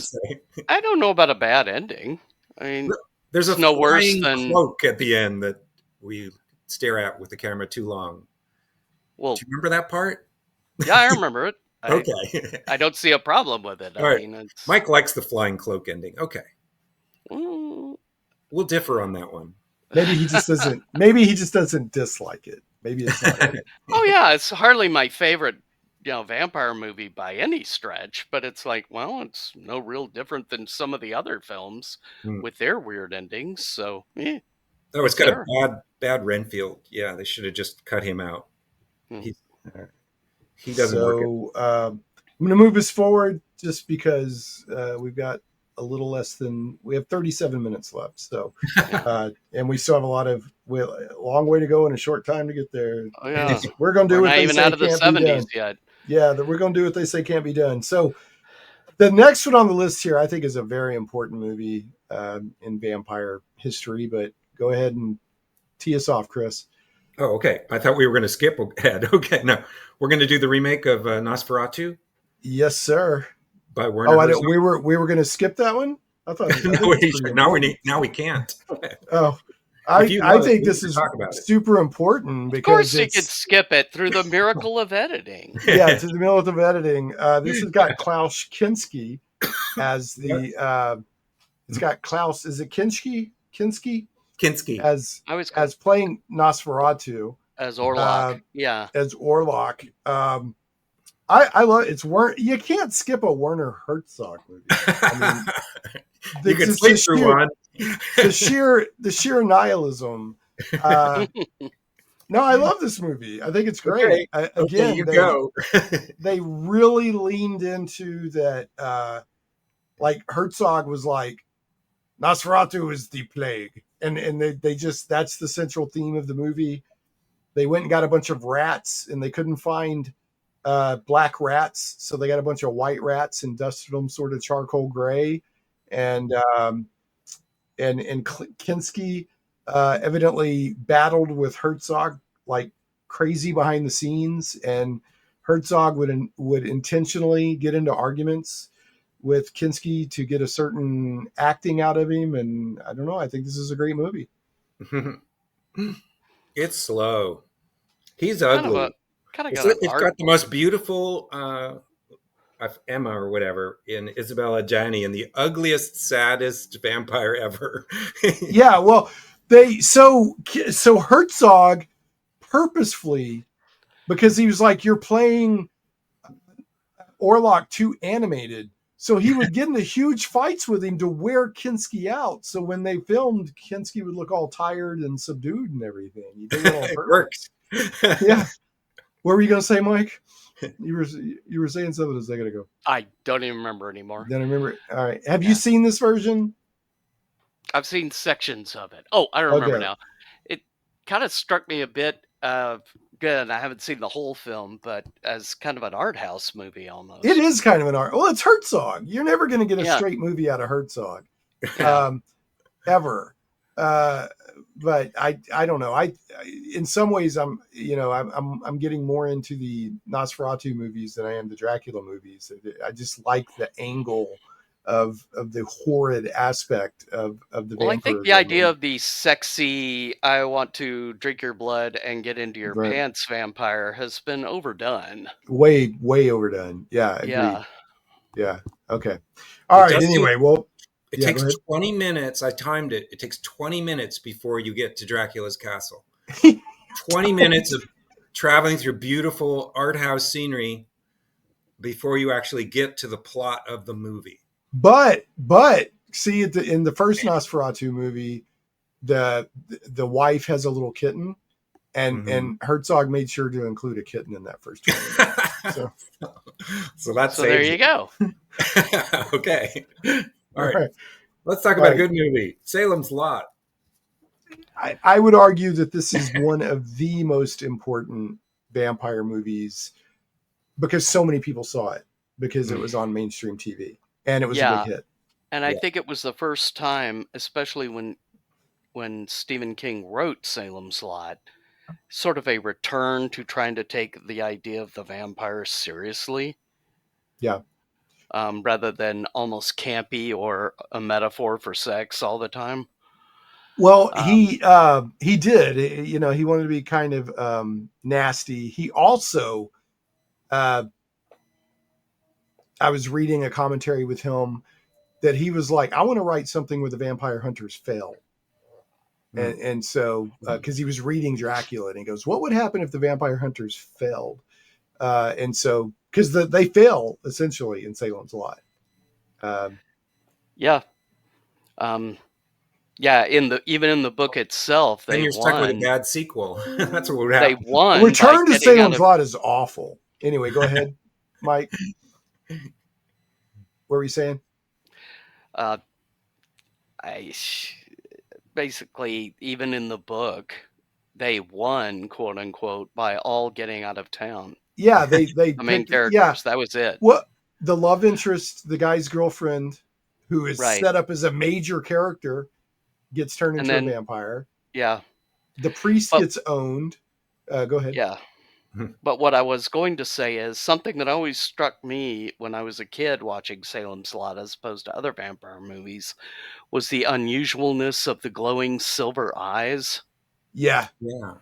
don't know about a bad ending. I mean, there's a no worse than cloak at the end that we stare at with the camera too long. Well, do you remember that part? Yeah, I remember it. Okay. I don't see a problem with it. I mean, Mike likes the flying cloak ending. Okay. We'll differ on that one. Maybe he just doesn't. Maybe he just doesn't dislike it. Maybe it's not. Oh yeah, it's hardly my favorite, vampire movie by any stretch. But it's like, well, it's no real different than some of the other films with their weird endings. So, it's got a bad Renfield. Yeah, they should have just cut him out. He doesn't work. So I'm going to move us forward just because we've got a little less than, we have 37 minutes left. So, and we still have a long way to go and a short time to get there. Oh, yeah. We're going to do what they say out of the can't 70s be done. yet. Yeah, we're going to do what they say can't be done. So The next one on the list here, I think, is a very important movie in vampire history. But go ahead and tee us off, Chris. Oh, okay. I thought we were going to skip ahead. Okay, no, we're going to do the remake of Nosferatu Yes, sir. by Werner Herzog. We were going to skip that one. I thought now we can't. Oh, I think this is super important because of course you could skip it through the miracle of editing. Yeah, to the miracle of editing. This has got Klaus Kinski as the. It's got Klaus. Is it Kinski? Kinski as playing Nosferatu as Orlok. As Orlok. I love it's you can't skip a Werner Herzog movie. I mean, you can sleep through one. the sheer nihilism. No, I love this movie. I think it's great. Okay, they really leaned into that. Like Herzog was like, Nosferatu is the plague, and they just that's the central theme of the movie. They went and got a bunch of rats, and they couldn't find black rats, so they got a bunch of white rats and dusted them sort of charcoal gray, and Kinski evidently battled with Herzog like crazy behind the scenes, and Herzog would intentionally get into arguments with Kinski to get a certain acting out of him, and I don't know. I think this is a great movie. It's slow. He's ugly. It's got the most beautiful Emma or whatever in Isabella Gianni and the ugliest, saddest vampire ever. Yeah, well, so Herzog purposefully, because he was like, you're playing Orlok too animated, so he would get into huge fights with him to wear Kinski out. So when they filmed, Kinski would look all tired and subdued and everything. He did it on purpose. It worked. Yeah. What were you going to say, Mike? You were saying something a second ago. I don't even remember anymore. Don't remember. All right. Have you seen this version? I've seen sections of it. Oh, I remember now. It kind of struck me a bit good. I haven't seen the whole film, but as kind of an art house movie almost. It is kind of an art. Well, it's Herzog. You're never going to get a straight movie out of Herzog, ever. But I don't know. In some ways I'm getting more into the Nosferatu movies than I am the Dracula movies. I just like the angle of the horrid aspect of the. Well, I think the idea of the sexy, I want to drink your blood and get into your pants vampire has been overdone. Way overdone. Yeah. Yeah. Okay. All right. Anyway, it takes 20 minutes. I timed it. It takes 20 minutes before you get to Dracula's castle. 20 minutes of traveling through beautiful art house scenery before you actually get to the plot of the movie. But see, in the first Nosferatu movie, the wife has a little kitten, and Herzog made sure to include a kitten in that first 20 minutes. So there you go. Okay. All right. Let's talk about a good movie. Salem's Lot. I would argue that this is one of the most important vampire movies because so many people saw it because it was on mainstream TV and it was a big hit. And I think it was the first time, especially when Stephen King wrote Salem's Lot, sort of a return to trying to take the idea of the vampire seriously. Yeah. Rather than almost campy or a metaphor for sex all the time. Well, he did. He wanted to be kind of nasty. He also, I was reading a commentary with him that he was like, I want to write something where the vampire hunters fail. And so, because he was reading Dracula and he goes, what would happen if the vampire hunters failed? And so, because they fail essentially in Salem's Lot. Even in the book itself, then you're stuck with a bad sequel. That's what would happen. They won. Return to Salem's Lot is awful. Anyway, go ahead, Mike. What were you saying? Basically, even in the book, they won, quote unquote, by all getting out of town. Yeah, they the main characters. That was it. the love interest, the guy's girlfriend, who is Right. set up as a major character, gets turned And into then- a vampire. Yeah. The priest But- gets owned. Go ahead. Yeah. But what I was going to say is something that always struck me when I was a kid watching Salem's Lot as opposed to other vampire movies was the unusualness of the glowing silver eyes. Yeah. Yeah.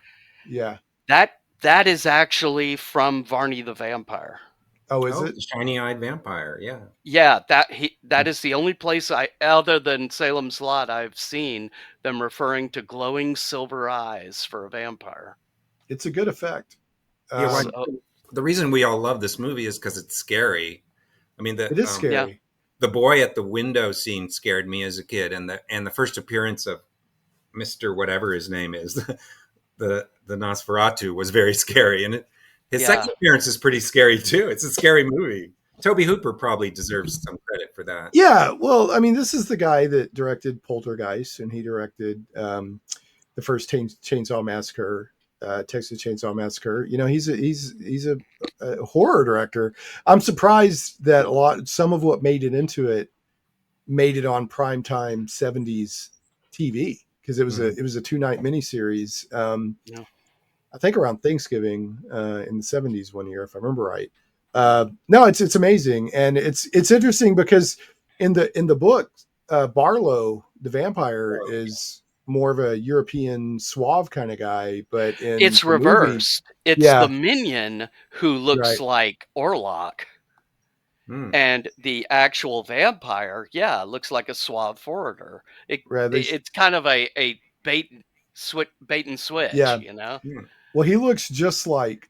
Yeah. That is actually from Varney the Vampire. Oh, is it? The shiny-eyed vampire. Yeah. Yeah, that is the only place other than Salem's Lot, I've seen them referring to glowing silver eyes for a vampire. It's a good effect. Yeah, why- So- The reason we all love this movie is because it's scary. I mean, It is scary. yeah. the boy at the window scene scared me as a kid, and the first appearance of Mr. whatever his name is, the Nosferatu, was very scary, and his Yeah. second appearance is pretty scary too. It's a scary movie. Toby Hooper probably deserves some credit for that. Yeah. Well, I mean, this is the guy that directed Poltergeist, and he directed the first Chainsaw Massacre, Texas Chainsaw Massacre. You know, he's a horror director. I'm surprised that some of what made it into it made it on primetime 70s TV, because it was a 2-night miniseries. Yeah. I think around Thanksgiving in the 70s one year, if I remember right. No, it's amazing, and it's interesting because in the book, Barlow the vampire is more of a European suave kind of guy, but It's the movie- reversed. It's Yeah. the minion who looks Right. like Orlok, and the actual vampire, looks like a suave forager. It's kind of a bait and switch, Yeah. you know. Well, he looks just like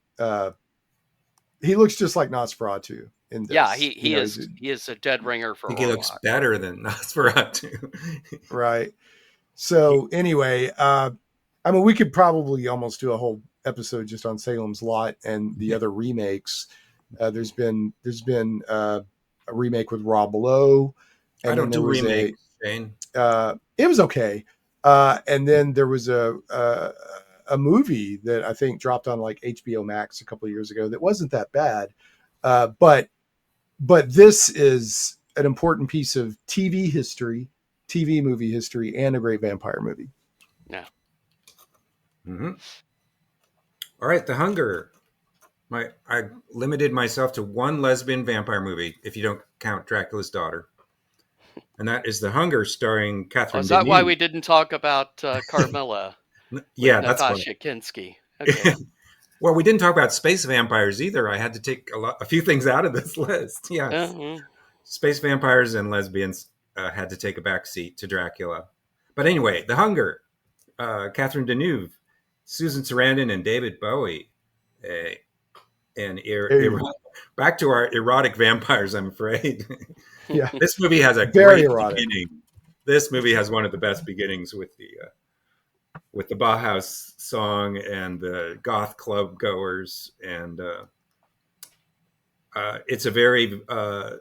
Nosferatu in this. Yeah, he You know, is a dead ringer for I think he looks Orlok. better than Nosferatu. right. So anyway, I mean, we could probably almost do a whole episode just on Salem's Lot and the other remakes. There's been a remake with Rob Lowe. And I don't then do there was remakes, Shane. it was okay. And then there was a movie that I think dropped on like HBO Max a couple of years ago that wasn't that bad. But this is an important piece of TV history, TV movie history, and a great vampire movie. Yeah. Mm-hmm. All right, The Hunger. I limited myself to one lesbian vampire movie, if you don't count Dracula's daughter, and that is The Hunger, starring Catherine. Is that Deneuve. why we didn't talk about Carmilla? Yeah, that's why. Natasha Kinski. Okay. Well, we didn't talk about space vampires either. I had to take a few things out of this list. Yeah, Uh-huh. Space vampires and lesbians had to take a back seat to Dracula. But anyway, The Hunger, Catherine Deneuve, Susan Sarandon, and David Bowie. Back to our erotic vampires, I'm afraid. Yeah. This movie has a Very great erotic. beginning. This movie has one of the best beginnings with the Bauhaus song and the goth club goers, and it's a very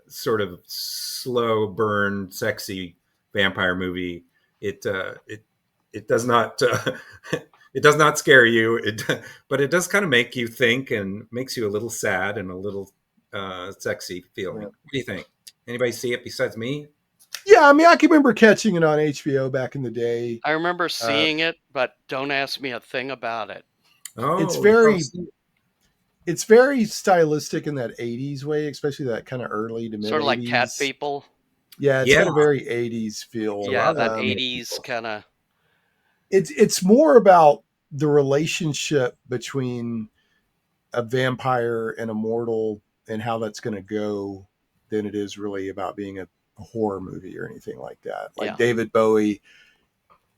sort of slow burn, sexy vampire movie. It does not it does not scare you, but it does kind of make you think and makes you a little sad and a little sexy feeling. Yeah. What do you think? Anybody see it besides me? Yeah, I mean, I can remember catching it on HBO back in the day. I remember seeing it, but don't ask me a thing about it. Oh, It's very stylistic in that 80s way, especially that kind of early to mid 80s. Sort of like Cat People. Yeah, it's got a very 80s feel. Yeah, that 80s 80s kind of. It's more about the relationship between a vampire and a mortal and how that's going to go than it is really about being a horror movie or anything like that. Like Yeah. David Bowie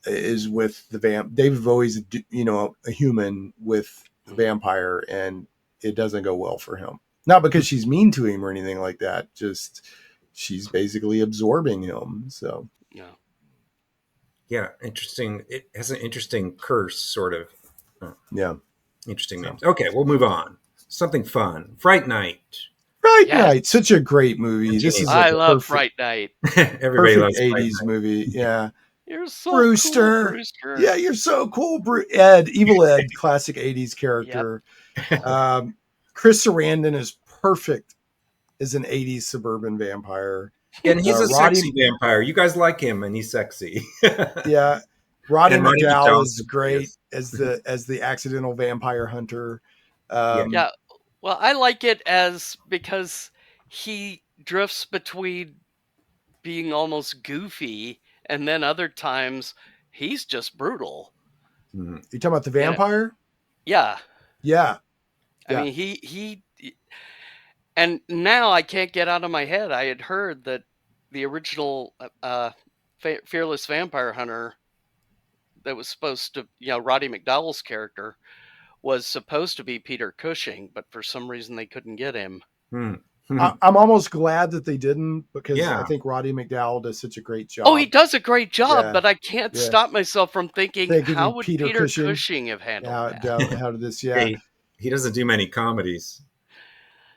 is with the David Bowie's a human with the vampire, and it doesn't go well for him. Not because she's mean to him or anything like that. Just she's basically absorbing him. So yeah, interesting. It has an interesting curse, sort of. yeah, Interesting names. Okay, we'll move on. Something fun. Fright Night. Fright Yeah. Night, such a great movie. This is I like a love perfect, Fright Night. Everybody loves perfect Fright 80s Night. movie. Yeah. You're so Brewster. cool, Brewster. Yeah, you're so cool, Ed, Evil Ed, classic 80s character. Chris Sarandon is perfect is an 80s suburban vampire. And he's a Roddy, sexy vampire. You guys like him, and he's sexy. yeah. Roddy And Roddy McDowall McDowall's is great hilarious. as the accidental vampire hunter. Yeah. Yeah. Well, I like it because he drifts between being almost goofy and then other times he's just brutal. Mhm. You talking about the vampire? Yeah. Yeah. I mean, he and now I can't get out of my head. I had heard that the original Fearless Vampire Hunter that was supposed to, Roddy McDowall's character was supposed to be Peter Cushing, but for some reason they couldn't get him. I'm almost glad that they didn't, because Yeah. I think Roddy McDowall does such a great job. Oh, he does a great job, Yeah. but I can't stop myself from thinking how would Peter Cushing have handled that? How did this? Yeah. He doesn't do many comedies.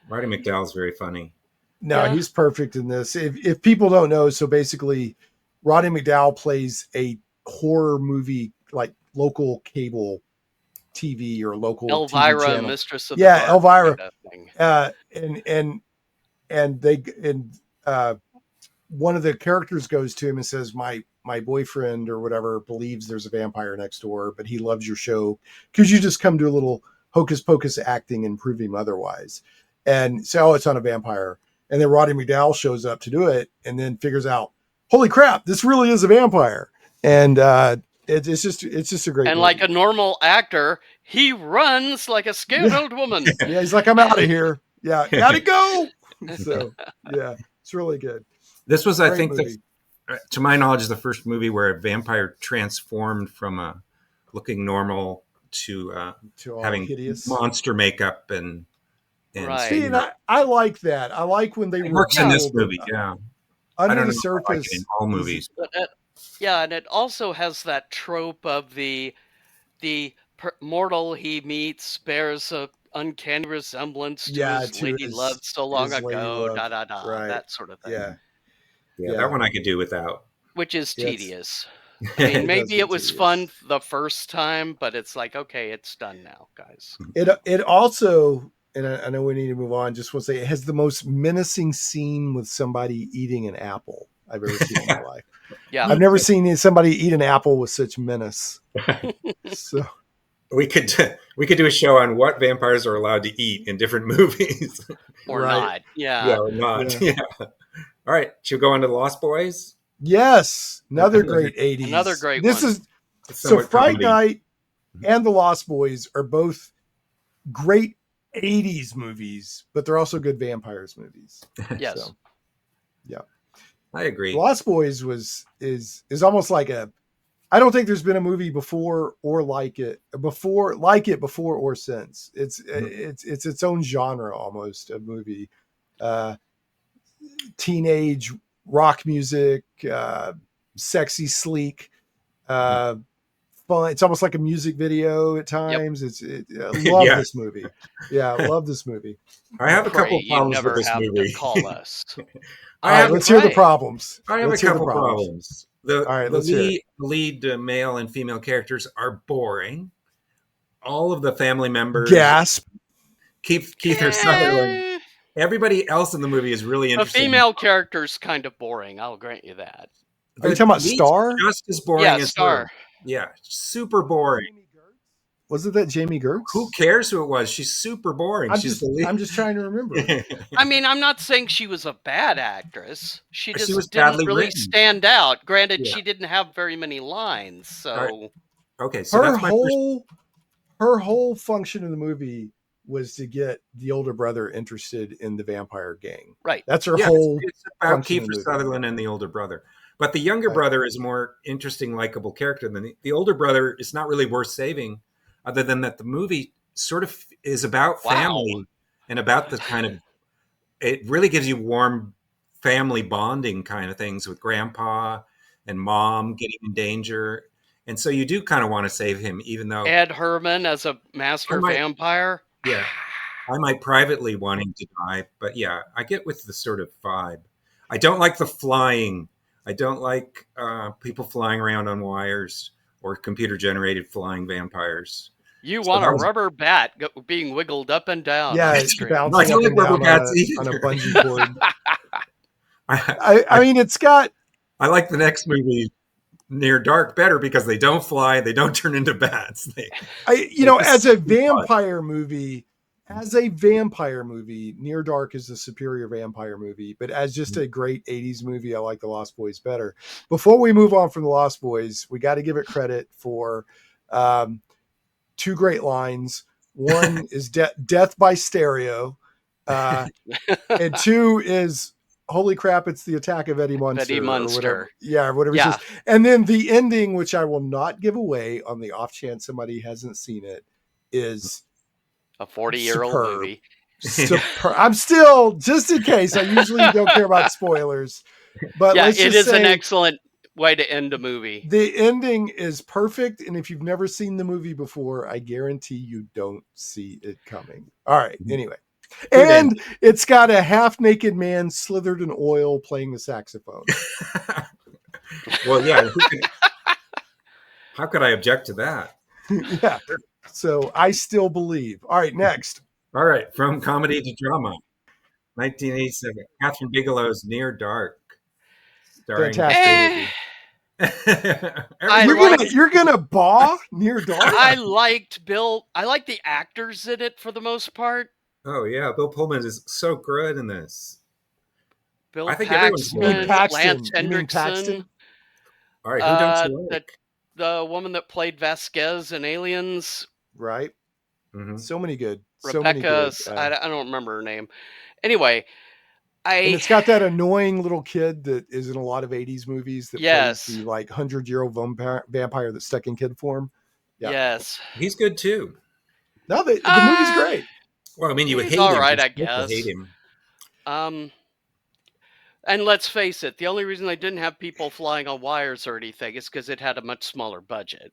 Roddy McDowall's very funny. No, he's perfect in this. If people don't know, so basically, Roddy McDowall plays a horror movie, like local cable TV or local Elvira, TV channel. Mistress of the Dark Elvira. kind of thing. And one of the characters goes to him and says, my boyfriend or whatever believes there's a vampire next door, but he loves your show. Could you just come do a little hocus pocus acting and prove him otherwise? And so, it's on a vampire. And then Roddy McDowall shows up to do it and then figures out, holy crap, this really is a vampire. And it's just a great And movie. like a normal actor, he runs like a scared old woman. Yeah, he's like, I'm out of here. Yeah, gotta go. So, yeah, it's really good. This was, I Great think, movie. to my knowledge, the first movie where a vampire transformed from looking normal to having hideous monster makeup and Right. See, and I like that. I like when they it works in this reveal movie. Yeah, under I don't the know if I like surface. it in all movies. But yeah, and it also has that trope of the mortal he meets bears a uncanny resemblance to his lady loved so long ago, Right. that sort of thing. Yeah, that one I could do without. Which is Yes. tedious. I mean, maybe it was fun the first time, but it's like, okay, it's done now, guys. It also, and I know we need to move on. Just want to say, it has the most menacing scene with somebody eating an apple I've ever seen in my life. Yeah, I've never seen somebody eat an apple with such menace. So we could do a show on what vampires are allowed to eat in different movies, or Right. not. Yeah. or not. Yeah. All right, should we go on to the Lost Boys? yes, another great 80s. Another great This one. is It's so somewhat Fright comedy. Night and The Lost Boys are both great 80s movies, but they're also good vampires movies. Yes. So, yeah. I agree. Lost Boys is almost like I don't think there's been a movie before or since. It's its own genre almost, a movie. Teenage rock music, sexy, sleek, fun. It's almost like a music video at times. Love Yeah. this movie. Yeah, love this movie. I have a Pray couple you problems never with this have movie. to call us. All right, let's hear the Right. problems. I have Let's a hear the couple problems. All right, let's hear it. lead male and female characters are boring. All of the family members, Gasp. Keith or Sutherland, everybody else in the movie is really The interesting. female character's kind of boring. I'll grant you that. Are you talking about lead's Star? Just as boring Yeah, as Star. her. Yeah, super boring. Wasn't that Jamie Gertz? Who cares who it was? She's super boring. I'm She's the lead. just trying to remember. I mean, I'm not saying she was a bad actress. She She just was didn't badly really written. stand out. Granted, Yeah. she didn't have very many lines, so Right. Okay, so her that's my first. whole function in the movie was to get the older brother interested in the vampire gang. right. That's her Yeah, whole. it's about function in Kiefer the movie. Sutherland and the older brother. But the younger Right. brother is a more interesting, likable character than the older brother. Is not really worth saving, other than that the movie sort of is about Wow. family and about the kind of. It really gives you warm family bonding kind of things with grandpa and mom getting in danger, and so you do kind of want to save him, even though Ed Herman as a master I might- vampire. yeah, I might privately want him to die, but yeah, I get with the sort of vibe. I don't like the flying. I don't like people flying around on wires or computer-generated flying vampires. You So want that a was- rubber bat being wiggled up and down. Yeah, on it's screen. No, I bouncing don't up like and rubber down bats on a either. bungee cord. I I mean, it's got. I like the next movie, Near Dark, better because they don't fly, they don't turn into bats. They As a just- vampire movie, Near Dark is the superior vampire movie. But as just a great 80s movie, I like The Lost Boys better. Before we move on from The Lost Boys, we got to give it credit for two great lines. One is death by stereo, and two is holy crap, it's the attack of Eddie Munster. Eddie Or Munster. whatever. Yeah, whatever Yeah. it is. And then the ending, which I will not give away on the off chance somebody hasn't seen it, is A 40-year-old superb. movie. Superb. I'm still, just in case, I usually don't care about spoilers, but Yeah, let's it just is say an excellent way to end a movie. the ending is perfect. And if you've never seen the movie before, I guarantee you don't see it coming. All right. Anyway. And it's got a half-naked man slithered in oil playing the saxophone. Well, yeah. How could I object to that? Yeah. So I still believe. All right, next. All right, from comedy to drama, 1987, Catherine Bigelow's Near Dark, starring. Fantastic movie. Everybody- You're gonna baw Near Dark? I liked the actors in it for the most part. Oh yeah, Bill Pullman is so good in this. Bill I think everyone's Paxton, good. Lance You mean Paxton? Hendrickson, All right, who don't you like? the woman that played Vasquez in Aliens, Right. Mhm. So many good. Rebecca. So many good. I don't remember her name. Anyway, And it's got that annoying little kid that is in a lot of 80s movies that Yes. plays the 100-year-old vampire that's stuck in kid form. Yeah. Yes. He's good too. No, the movie's great. Well, I mean, you He's hate all him. right, You're I supposed to guess. hate him. And let's face it, the only reason they didn't have people flying on wires or anything is because it had a much smaller budget.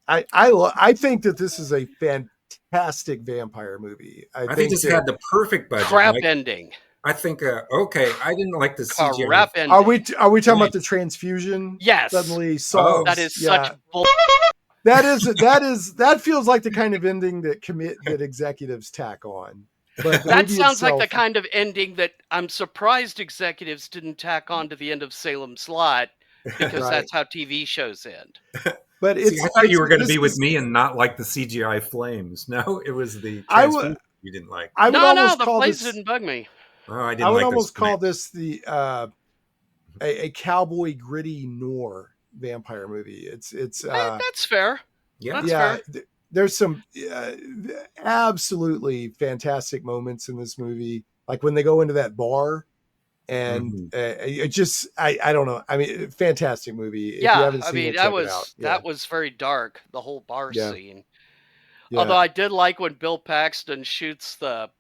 I think that this is a fantastic vampire movie. I think this had the perfect budget. Crap Like, ending. I think. Okay, I didn't like the CGI. Crap ending. Are we talking about the transfusion? Yes. Suddenly solves. That is yeah. such bull. That feels like the kind of ending that executives tack on. But the That movie sounds like the itself- kind of ending that I'm surprised executives didn't tack on to the end of Salem Slot, because Right. that's how TV shows end. But See, it's. I thought you were going to this be with is- me and not like the CGI flames. No, it was the I transfusion would- you didn't like. I would No, almost the call flames this. didn't bug me. Oh, I didn't I would like almost those call this the a cowboy gritty noir vampire movie. It's That's fair. Yeah, That's yeah. fair. There's some absolutely fantastic moments in this movie, like when they go into that bar, and it just I don't know. I mean, fantastic movie. If you Yeah, haven't I seen mean it, check that it was out. that was very dark. The whole bar Yeah. scene. Yeah. Although I did like when Bill Paxton shoots the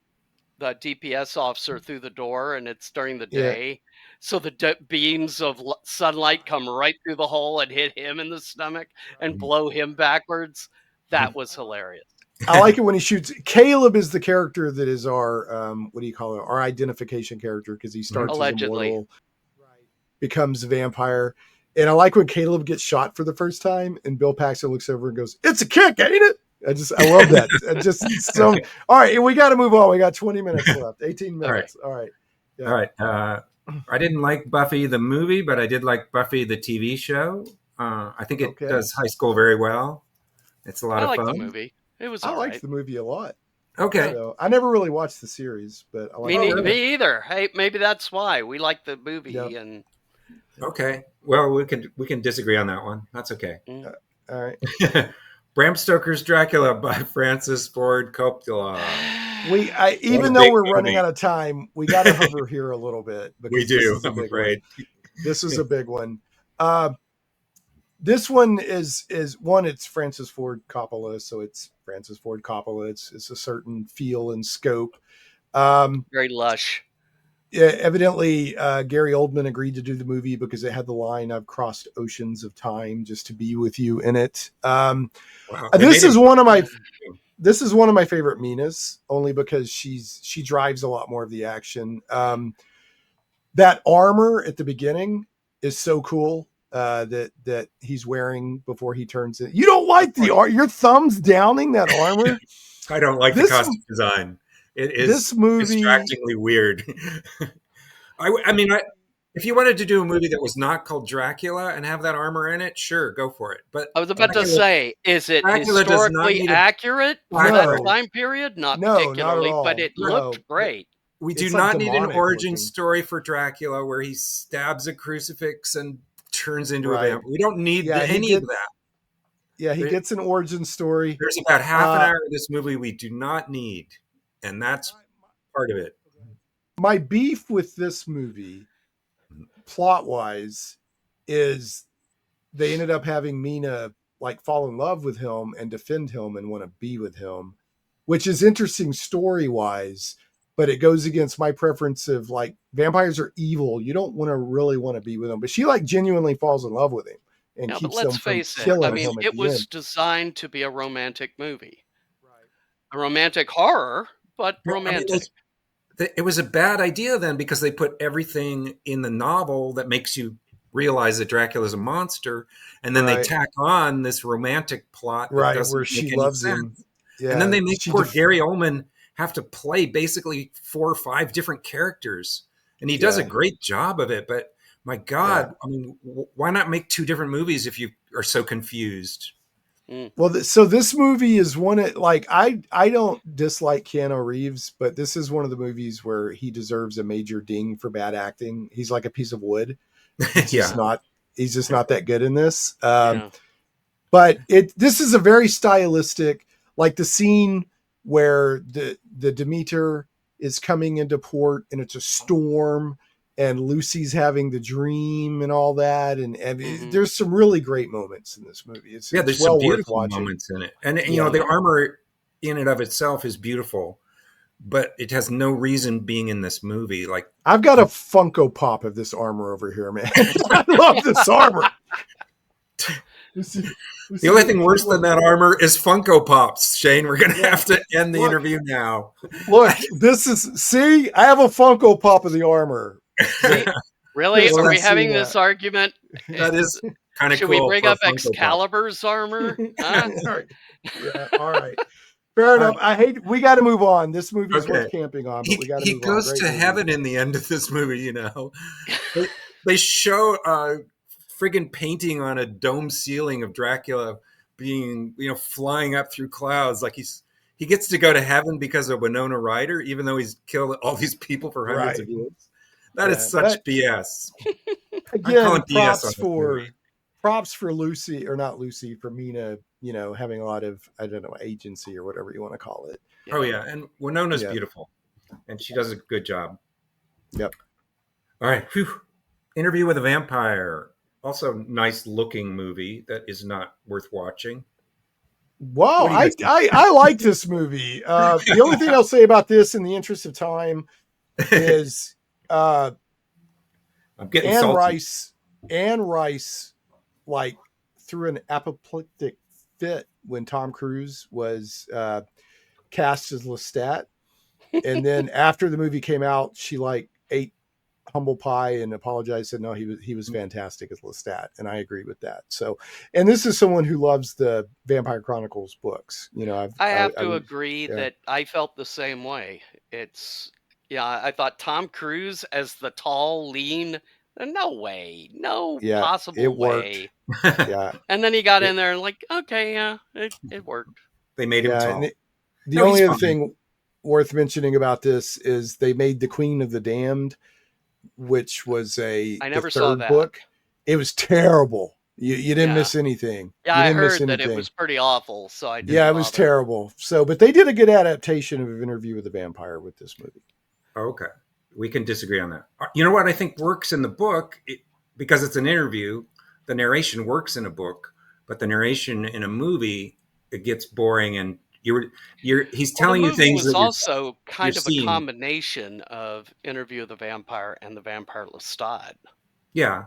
DPS officer through the door, and it's during the Yeah. day, so the beams of sunlight come right through the hole and hit him in the stomach and blow him backwards. That was hilarious. I like it when he shoots. Caleb is the character that is our what do you call it? Our identification character, because he starts Allegedly. as immortal, becomes a vampire. And I like when Caleb gets shot for the first time, and Bill Paxton looks over and goes, "It's a kick, ain't it?" I love that. All right, and we got to move on. We got 20 minutes left. 18 minutes. All right. Yeah. All right. I didn't like Buffy the movie, but I did like Buffy the TV show. I think it does high school very well. It's a lot I of like fun. the movie. It was I all liked right. the movie a lot. Okay. So, I never really watched the series, but I like Me either. Hey, maybe that's why we like the movie. Yep. And Okay. Well, we can disagree on that one. That's okay. All right. Bram Stoker's Dracula by Francis Ford Coppola. Even though we're running out of time, we got to hover here a little bit. We do, I'm afraid. This is a big one. This one is one. It's Francis Ford Coppola, so it's Francis Ford Coppola. It's a certain feel and scope. very lush. Yeah, evidently, Gary Oldman agreed to do the movie because it had the line, "I've crossed oceans of time just to be with you" in it. Wow. This is one of my favorite Minas, only because she drives a lot more of the action. That armor at the beginning is so cool. that he's wearing before he turns it. You don't like the art? Your thumbs downing that armor? I don't like the costume design. It is this movie distractingly weird. I mean, if you wanted to do a movie that was not called Dracula and have that armor in it, sure, go for it. But I was about to say, is it Dracula does not historically need accurate for No. that time period? Not No, not at particularly, all. but it No. looked great. We do It's not like need an demonic origin looking. story for Dracula where he stabs a crucifix and turns into Right. a vampire. We don't need Yeah, any of that. Yeah, he gets an origin story. There's about half an hour of this movie we do not need, and that's part of it. My beef with this movie, plot-wise, is they ended up having Mina like fall in love with him and defend him and want to be with him, which is interesting story-wise, but it goes against my preference of like vampires are evil. You don't really want to be with them, but she like genuinely falls in love with him and Yeah, but keeps let's them from face it. killing I mean, him at it the was end. designed to be a romantic movie, a romantic horror, but Well, I mean, romantic. it was a bad idea then because they put everything in the novel that makes you realize that Dracula's a monster, and then they Right. tack on this romantic plot that Right, doesn't where make she any loves sense. him. Yeah, And then they make she poor Gary Oldman have to play basically 4 or 5 different characters, and he does a Yeah. great job of it. But my God, I mean, why not make 2 different movies if you are so confused? Well, so this movie is one of like I don't dislike Keanu Reeves, but this is one of the movies where he deserves a major ding for bad acting. He's like a piece of wood. He's just not that good in this. Yeah. But this is a very stylistic, like the scene where the Demeter is coming into port and it's a storm and Lucy's having the dream and all that. And there's some really great moments in this movie. It's there's well some beautiful worth watching. moments in it. And you know, the armor in and of itself is beautiful, but it has no reason being in this movie. Like I've got a Funko Pop of this armor over here, man. I love this armor. The only thing worse than that armor is Funko Pops, Shane. We're going to have to end the interview now. Look, I have a Funko Pop of the armmer. Really? Just Are we see having that. this argument? That is kind of cool. Should we bring for up Funko Pop. Excalibur's armor? Huh? Yeah, all right. Fair enough. We got to move on. This movie is worth camping on, but we got to He move on. goes to heaven in the end of this movie, you know. They show a friggin' painting on a dome ceiling of Dracula being, you know, flying up through clouds. Like he gets to go to heaven because of Winona Ryder, even though he's killed all these people for hundreds of years. That is such BS. Again, props for Lucy, or not Lucy, for Mina, you know, having a lot of, I don't know, agency or whatever you want to call it. Oh yeah, and Winona's beautiful, and she does a good job. Yep. All right. Whew. Interview with a Vampire. Also, nice looking movie that is not worth watching. Wow, I like this movie. The only thing I'll say about this, in the interest of time, is I'm getting salty. Anne Rice, like, threw an apoplectic fit when Tom Cruise was cast as Lestat, and then after the movie came out, she like ate humble pie and apologized, said no, he was fantastic as Lestat, and I agree with that. So, and this is someone who loves the Vampire Chronicles books. You know, I have to agree that I felt the same way. I thought Tom Cruise as the tall, lean, no way, possible way. Yeah, and then he got in there and like, okay, it worked. They made him tall. The only other thing worth mentioning about this is they made the Queen of the Damned, which was I never saw that book. It was terrible. You didn't miss anything. Yeah, I heard that it was pretty awful. So I didn't bother. It was terrible. So, but they did a good adaptation of Interview with the Vampire with this movie. Okay, we can disagree on that. You know what I think works in the book, because it's an interview. The narration works in a book, but the narration in a movie, it gets boring, and he's telling you things. It was also kind of a combination of Interview with the Vampire and the Vampire Lestat. Yeah.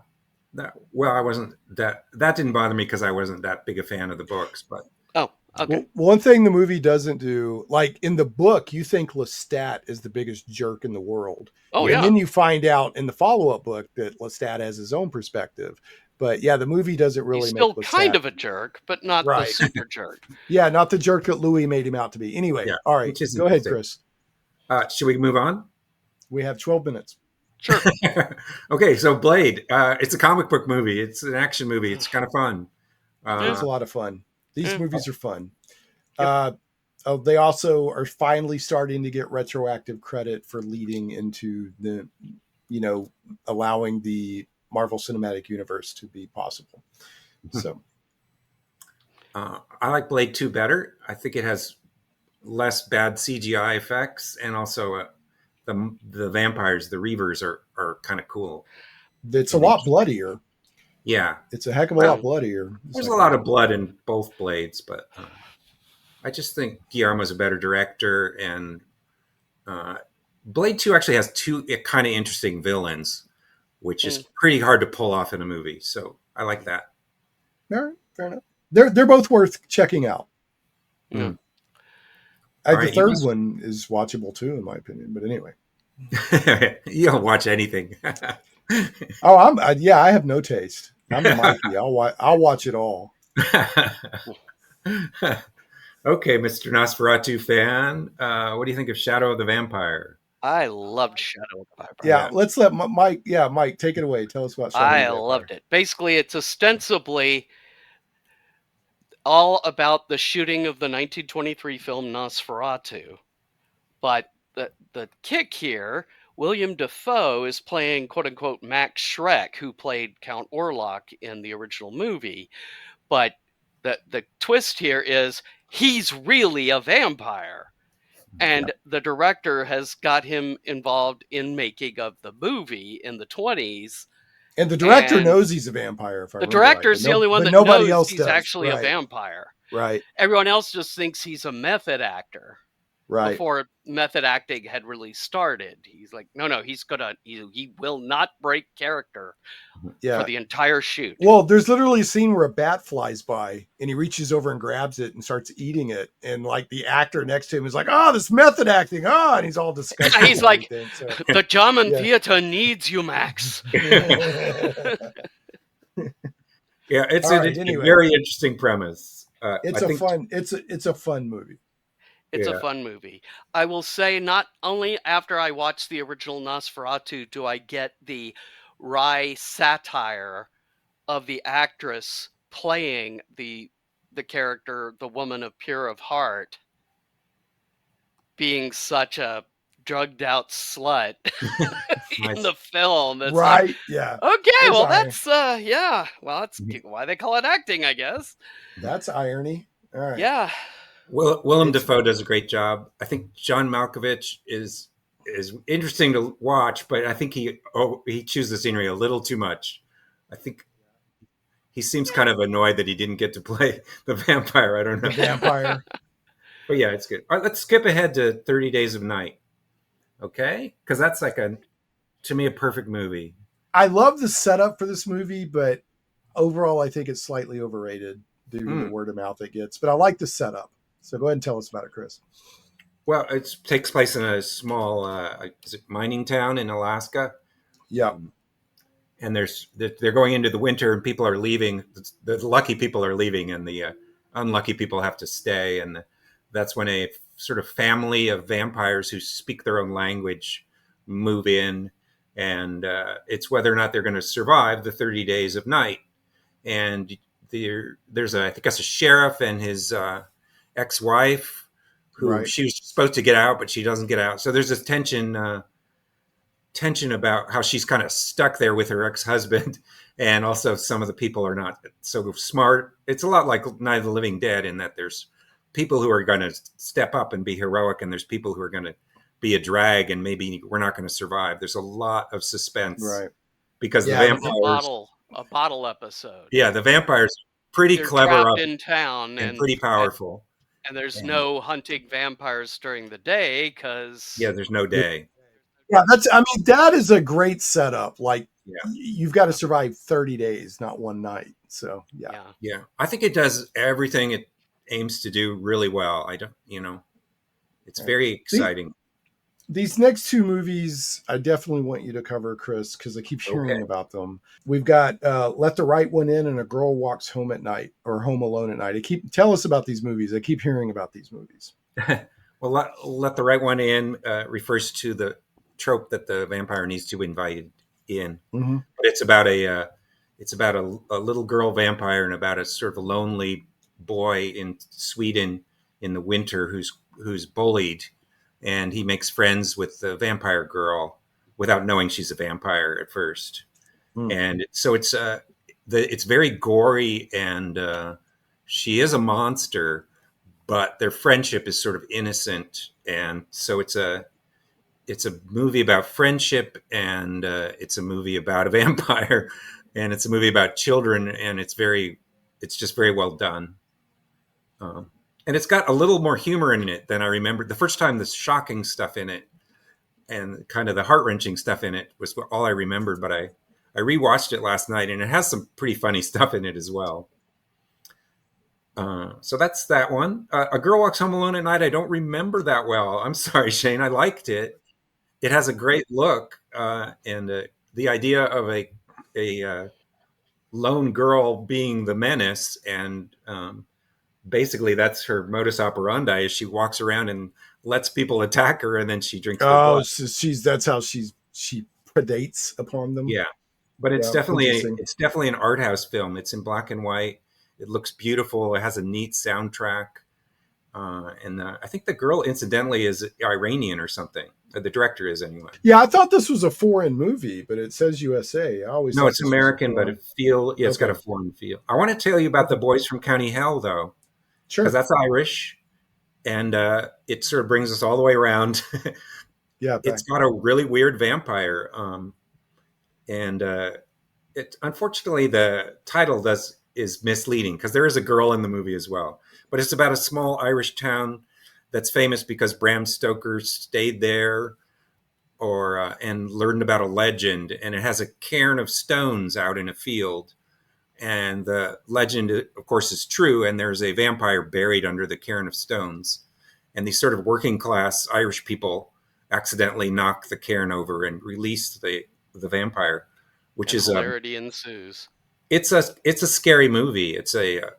I wasn't that didn't bother me because I wasn't that big a fan of the books, but okay. Well, one thing the movie doesn't do, like in the book, you think Lestat is the biggest jerk in the world. And then you find out in the follow-up book that Lestat has his own perspective. But yeah, the movie doesn't really He's still make kind Lestat. of a jerk, but not the Right. super jerk. Yeah, not the jerk that Louis made him out to be. Anyway, Yeah, all right, which is go ahead, interesting. Chris. Should we move on? We have 12 minutes. Sure. Okay, so Blade. It's a comic book movie. It's an action movie. It's kind of fun. It's a lot of fun. These movies are fun. Yep. They also are finally starting to get retroactive credit for leading into the, allowing the Marvel Cinematic Universe to be possible. So I like Blade 2 better. I think it has less bad CGI effects, and also the vampires, the Reavers, are kind of cool. it's a lot bloodier. Yeah, It's a heck of a lot bloodier. There's a lot of blood in both Blades, but I just think Guillermo's a better director, and Blade 2 actually has two kind of interesting villains, which is pretty hard to pull off in a movie. So I like that. All right, fair enough. They're both worth checking out. Yeah. The third one is watchable too, in my opinion. But anyway, you don't watch anything. Oh, I have no taste. I'm a Mikey. I'll watch it all. Okay, Mr. Nosferatu fan, what do you think of Shadow of the Vampire? I loved Shadow of the Vampire. Yeah, let's let Mike. Yeah, Mike, take it away. Tell us about Shadow of the Vampire. I loved it. Basically, it's ostensibly all about the shooting of the 1923 film Nosferatu, but the kick here, William Dafoe is playing quote-unquote Max Schreck, who played Count Orlok in the original movie. But the twist here is he's really a vampire. And the director has got him involved in making of the movie in the 20s. And the director knows he's a vampire. The director's the only one that knows he's actually a vampire. Right. Everyone else just thinks he's a method actor. Right. Before method acting had really started. He's like, no, he will not break character for the entire shoot. Well, there's literally a scene where a bat flies by and he reaches over and grabs it and starts eating it. And like the actor next to him is like, oh, this method acting. Oh, and he's all disgusted. He's like, the German theater needs you, Max. Yeah, it's a very interesting premise. It's a fun movie. It's a fun movie. I will say, not only after I watched the original Nosferatu do I get the wry satire of the actress playing the character, the woman of pure of heart, being such a drugged out slut in the film. It's right. Like, yeah. Okay. Well, that's that's why they call it acting, I guess. That's irony. All right. Yeah. Willem Dafoe does a great job. I think John Malkovich is interesting to watch, but I think he chews the scenery a little too much. I think he seems kind of annoyed that he didn't get to play the vampire. I don't know. The vampire. But yeah, it's good. All right, let's skip ahead to 30 Days of Night. Okay? Because that's like to me, a perfect movie. I love the setup for this movie, but overall, I think it's slightly overrated due to the word of mouth it gets. But I like the setup. So go ahead and tell us about it, Chris. Well, it takes place in a small mining town in Alaska. Yeah. And they're going into the winter and people are leaving. The lucky people are leaving and the unlucky people have to stay. And that's when a sort of family of vampires who speak their own language move in. And it's whether or not they're going to survive the 30 days of night. And there's I think that's a sheriff and his ex-wife who she was supposed to get out, but she doesn't get out. So there's this tension about how she's kind of stuck there with her ex-husband. And also some of the people are not so smart. It's a lot like Night of the Living Dead in that there's people who are going to step up and be heroic. And there's people who are going to be a drag and maybe we're not going to survive. There's a lot of suspense. Right. Because the vampires... A bottle episode. Yeah, the vampires pretty clever trapped in town and pretty powerful. And there's no hunting vampires during the day because there's no day. Yeah, that is a great setup. Like you've got to survive 30 days, not one night. So yeah. I think it does everything it aims to do really well. It's very exciting. these next two movies, I definitely want you to cover, Chris, because I keep hearing about them. We've got Let the Right One In and A Girl Walks Home at Night, or Home Alone at Night. Tell us about these movies. I keep hearing about these movies. Well, let the Right One In refers to the trope that the vampire needs to be invited in. Mm-hmm. But it's about a little girl vampire and about a sort of a lonely boy in Sweden in the winter who's bullied, and he makes friends with the vampire girl without knowing she's a vampire at first. And so it's very gory, and she is a monster, but their friendship is sort of innocent, and so it's a movie about friendship, and it's a movie about a vampire, and it's a movie about children, and it's just very well done. And it's got a little more humor in it than I remembered. The first time, the shocking stuff in it and kind of the heart-wrenching stuff in it was all I remembered, but I rewatched it last night, and it has some pretty funny stuff in it as well. So that's that one. A Girl Walks Home Alone at Night, I don't remember that well. I'm sorry, Shane. I liked it. It has a great look, and the idea of a lone girl being the menace, and basically that's her modus operandi. Is she walks around and lets people attack her, and then she drinks their blood. So that's how she predates upon them. Yeah, but it's definitely an art house film. It's in black and white. It looks beautiful. It has a neat soundtrack, and I think the girl, incidentally, is Iranian or something. The director is, anyway. Yeah, I thought this was a foreign movie, but it says USA. No, it's American, but it's got a foreign feel. I want to tell you about The Boys from County Hell, though. Sure. Because that's Irish, and it sort of brings us all the way around. Yeah, it's got a really weird vampire, and unfortunately the title is misleading because there is a girl in the movie as well. But it's about a small Irish town that's famous because Bram Stoker stayed there, and learned about a legend, and it has a cairn of stones out in a field. And the legend, of course, is true. And there's a vampire buried under the cairn of stones. And these sort of working class Irish people accidentally knock the cairn over and release the vampire, which is hilarity ensues. It's a scary movie. It's a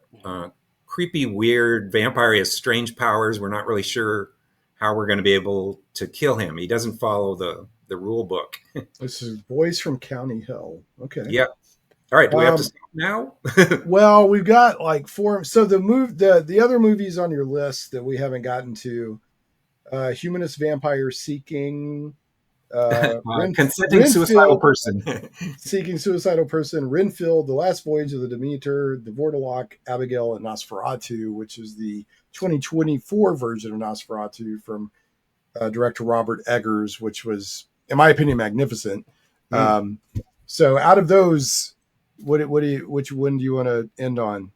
creepy, weird vampire. He has strange powers. We're not really sure how we're going to be able to kill him. He doesn't follow the rule book. This is Boys from County Hell. Okay. Yep. All right, do we have to stop now? Well, we've got like four. So the other movies on your list that we haven't gotten to, Humanist Vampire Seeking, Consenting Suicidal Person, Seeking Suicidal Person, Renfield, The Last Voyage of the Demeter, The Vordelok, Abigail, and Nosferatu, which is the 2024 version of Nosferatu from director Robert Eggers, which was, in my opinion, magnificent. So out of those, which one do you want to end on?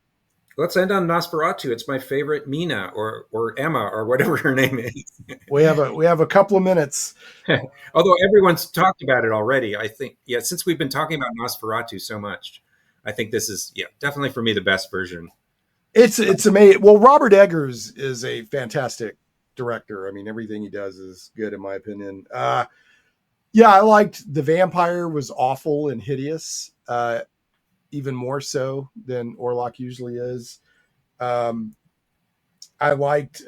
Let's end on Nosferatu. It's my favorite Mina or Emma or whatever her name is. we have a couple of minutes. Although everyone's talked about it already, I think, since we've been talking about Nosferatu so much, I think this is, definitely for me the best version. It's amazing. Well, Robert Eggers is a fantastic director. I mean, everything he does is good in my opinion. I liked the vampire was awful and hideous. Even more so than Orlok usually is. I liked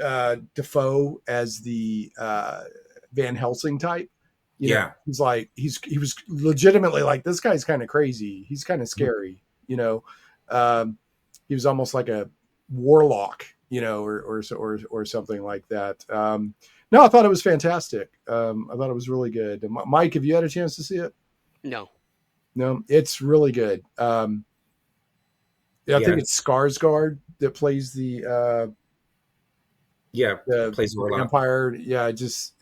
Defoe as the Van Helsing type. You know, he's like he was legitimately like, this guy's kind of crazy. He's kind of scary. You know, he was almost like a warlock. You know, or something like that. No, I thought it was fantastic. I thought it was really good. Mike, have you had a chance to see it? No, it's really good. I think it's Skarsgård that plays the plays the vampire. Yeah, it just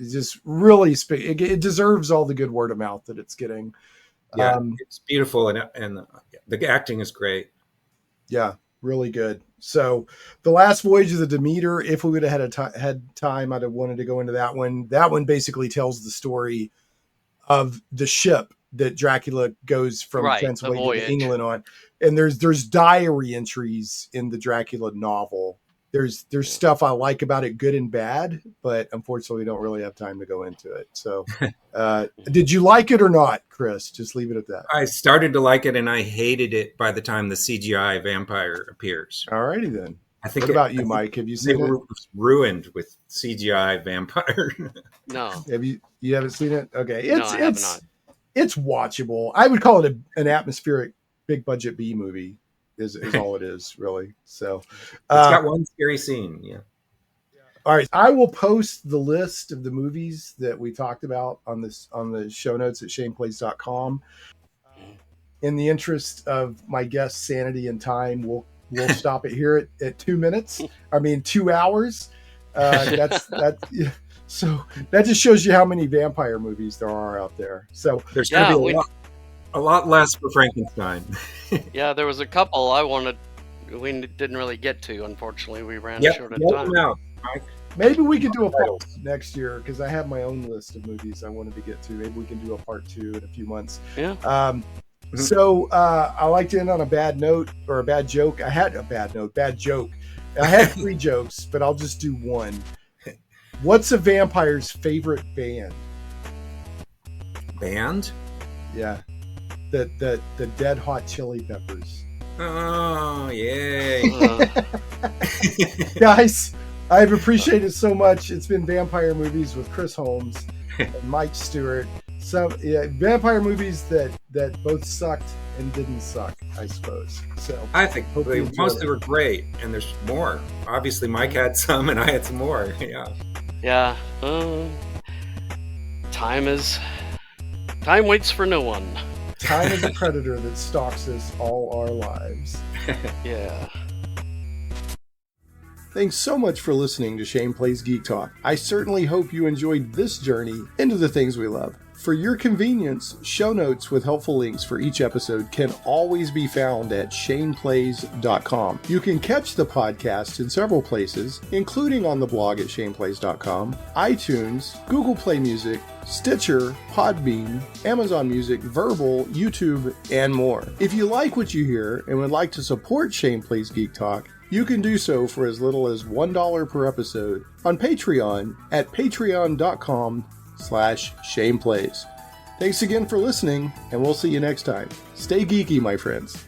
really it deserves all the good word of mouth that it's getting. It's beautiful, and the acting is great. Yeah, really good. So, The Last Voyage of the Demeter, if we would have had time, I'd have wanted to go into that one. That one basically tells the story of the ship that Dracula goes from Transylvania to England on. And there's diary entries in the Dracula novel there's stuff I like about it, good and bad, but unfortunately we don't really have time to go into it. So did you like it or not, Chris? Just leave it at that. I started to like it and I hated it by the time the CGI vampire appears. All righty then. I think what about you, Mike? Have you seen it? Ruined with CGI vampire. No. You haven't seen it? Okay. No, I have not. It's watchable. I would call it an atmospheric big budget B movie is all it is, really. So it's got one scary scene. Yeah. All right. I will post the list of the movies that we talked about on the show notes at shaneplays.com. In the interest of my guest's sanity and time, we'll stop it here at 2 minutes. I mean, 2 hours. So that just shows you how many vampire movies there are out there. So there's going to be a lot less for Frankenstein. Yeah, there was a couple we didn't really get to. Unfortunately, we ran short of time. Maybe we could do a part next year, because I have my own list of movies I wanted to get to. Maybe we can do a part 2 in a few months. Yeah. So I like to end on a bad note or a bad joke. I had a bad joke. I had 3 jokes, but I'll just do one. What's a vampire's favorite band? Band? Yeah. The Dead Hot Chili Peppers. Oh, yay. Guys, I've appreciated so much. It's been Vampire Movies with Chris Holmes and Mike Stewart. So vampire movies that both sucked and didn't suck, I suppose. So I think they mostly were great, and there's more. Obviously, Mike had some, and I had some more. Yeah. Yeah. Time waits for no one. Time is a predator that stalks us all our lives. Yeah. Thanks so much for listening to Shane Plays Geek Talk. I certainly hope you enjoyed this journey into the things we love. For your convenience, show notes with helpful links for each episode can always be found at shaneplays.com. You can catch the podcast in several places, including on the blog at shaneplays.com, iTunes, Google Play Music, Stitcher, Podbean, Amazon Music, Verbal, YouTube, and more. If you like what you hear and would like to support Shane Plays Geek Talk, you can do so for as little as $1 per episode on Patreon at patreon.com/ShanePlays. Thanks again for listening, and we'll see you next time. Stay geeky, my friends.